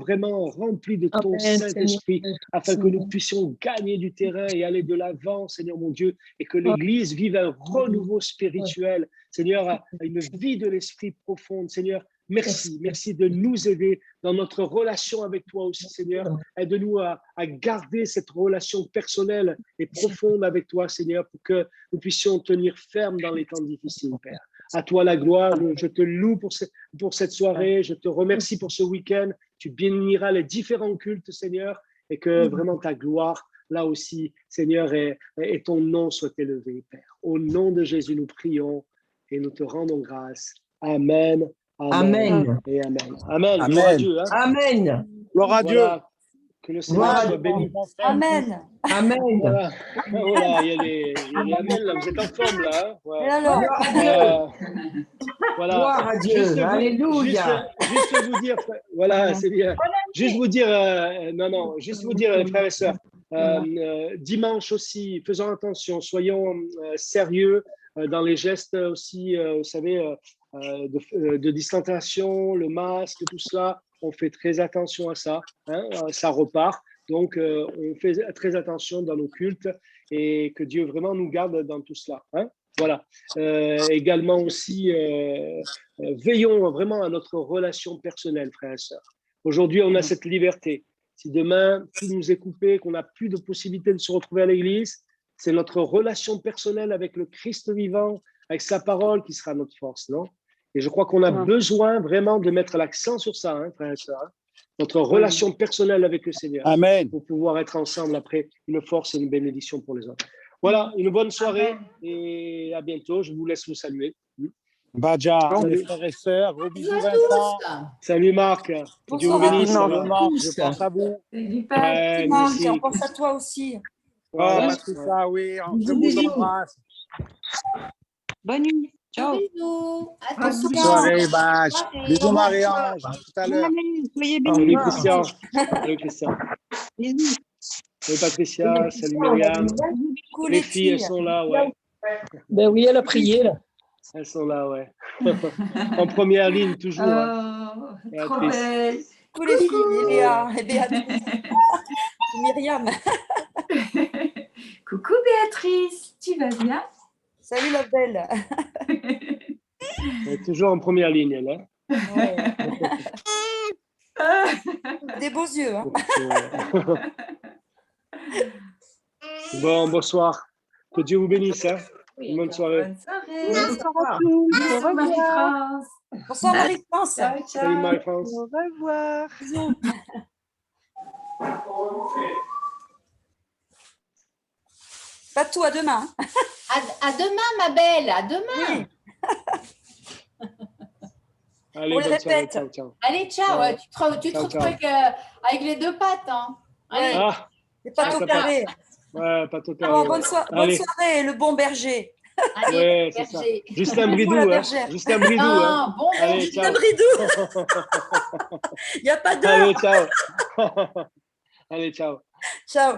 remplis de ton Saint-Esprit, afin que nous puissions gagner du terrain et aller de l'avant, Seigneur mon Dieu, et que l'Église vive un renouveau spirituel, Seigneur, à une vie de l'Esprit profonde. Seigneur, merci de nous aider dans notre relation avec toi aussi, Seigneur. Aide-nous à garder cette relation personnelle et profonde avec toi, Seigneur, pour que nous puissions tenir ferme dans les temps difficiles, Père. À toi la gloire, je te loue pour cette soirée, je te remercie pour ce week-end. Tu béniras les différents cultes, Seigneur, et que vraiment ta gloire, là aussi, Seigneur, et ton nom soit élevé, Père. Au nom de Jésus, nous prions et nous te rendons grâce. Amen. Amen. Et amen. Amen. Gloire à Dieu. Hein? Amen. Gloire à Dieu. Voilà. Que le Seigneur soit béni. Amen. Amen. Voilà. Voilà, il y a les amen là. Vous êtes en forme là. Hein? Ouais. Et alors? Voilà. Gloire à Dieu. Alléluia. Juste vous dire, voilà, c'est bien. Juste vous dire, juste vous dire, les frères et sœurs, dimanche aussi, faisons attention, soyons sérieux dans les gestes aussi, vous savez, de distanciation, le masque, tout cela. On fait très attention à ça, hein, ça repart. Donc, on fait très attention dans nos cultes et que Dieu vraiment nous garde dans tout cela. Hein. Voilà. Également aussi, veillons vraiment à notre relation personnelle, frères et sœurs. Aujourd'hui, on a cette liberté. Si demain, tout nous est coupé, qu'on n'a plus de possibilité de se retrouver à l'église, c'est notre relation personnelle avec le Christ vivant, avec sa parole qui sera notre force, non? Et je crois qu'on a besoin vraiment de mettre l'accent sur ça, hein, frères et sœurs. Hein? Notre relation personnelle avec le Seigneur. Amen. Pour pouvoir être ensemble après une force et une bénédiction pour les autres. Voilà, une bonne soirée et à bientôt. Je vous laisse vous saluer. Badja, les frères et sœurs, gros bisous Vincent. Salut Marc. Dieu vous bénisse. Je pense à vous. Marc, on pense à toi aussi. Voilà. Patricia, oui, je vous embrasse. Bonne nuit. Ciao. Bisous. Bonne soirée, Badge. Bisous Marie-Ange. À tout à l'heure. Soyez Salut bénis. Christian. Salut Christian. Bisous. Salut Patricia. Salut Myriam. Les filles, elles sont là, ouais. Ben oui, elle a prié, là. Elles sont là, ouais. En première ligne, toujours. Oh, trop belle. Tous les filles, Léa et Béatrice. Myriam. Coucou Béatrice, tu vas bien? Salut la belle. Elle est toujours en première ligne, elle. Hein. Ouais. Des beaux yeux. Hein. Bon, bonsoir. Que Dieu vous bénisse. Hein. Oui, bonne soirée. Bonne soirée. Bonsoir à tous. Bonsoir Marie-France. Bonsoir Marie-France. Ciao, ciao. Salut Marie-France. Au revoir. Bisous. Pas tout, à demain. À demain, ma belle. À demain. Oui. Allez, On le bonne soirée. répète. Ciao, ciao. Allez, ciao. Ciao. Tu te Ciao, retrouves ciao. avec les deux pattes. Hein. Allez. Ah, C'est pas ça tout passe. carré. ouais, pas tout Bon, carré. bonne Allez. soirée, le bon berger. Allez, Ouais, c'est ça. berger. Justin Bridou, la hein. bergère. Justin Bridou, hein. Non, bon Allez, berger. ciao. Un bridou. Il n'y a pas d'heure. Allez, ciao. Allez, ciao. Ciao.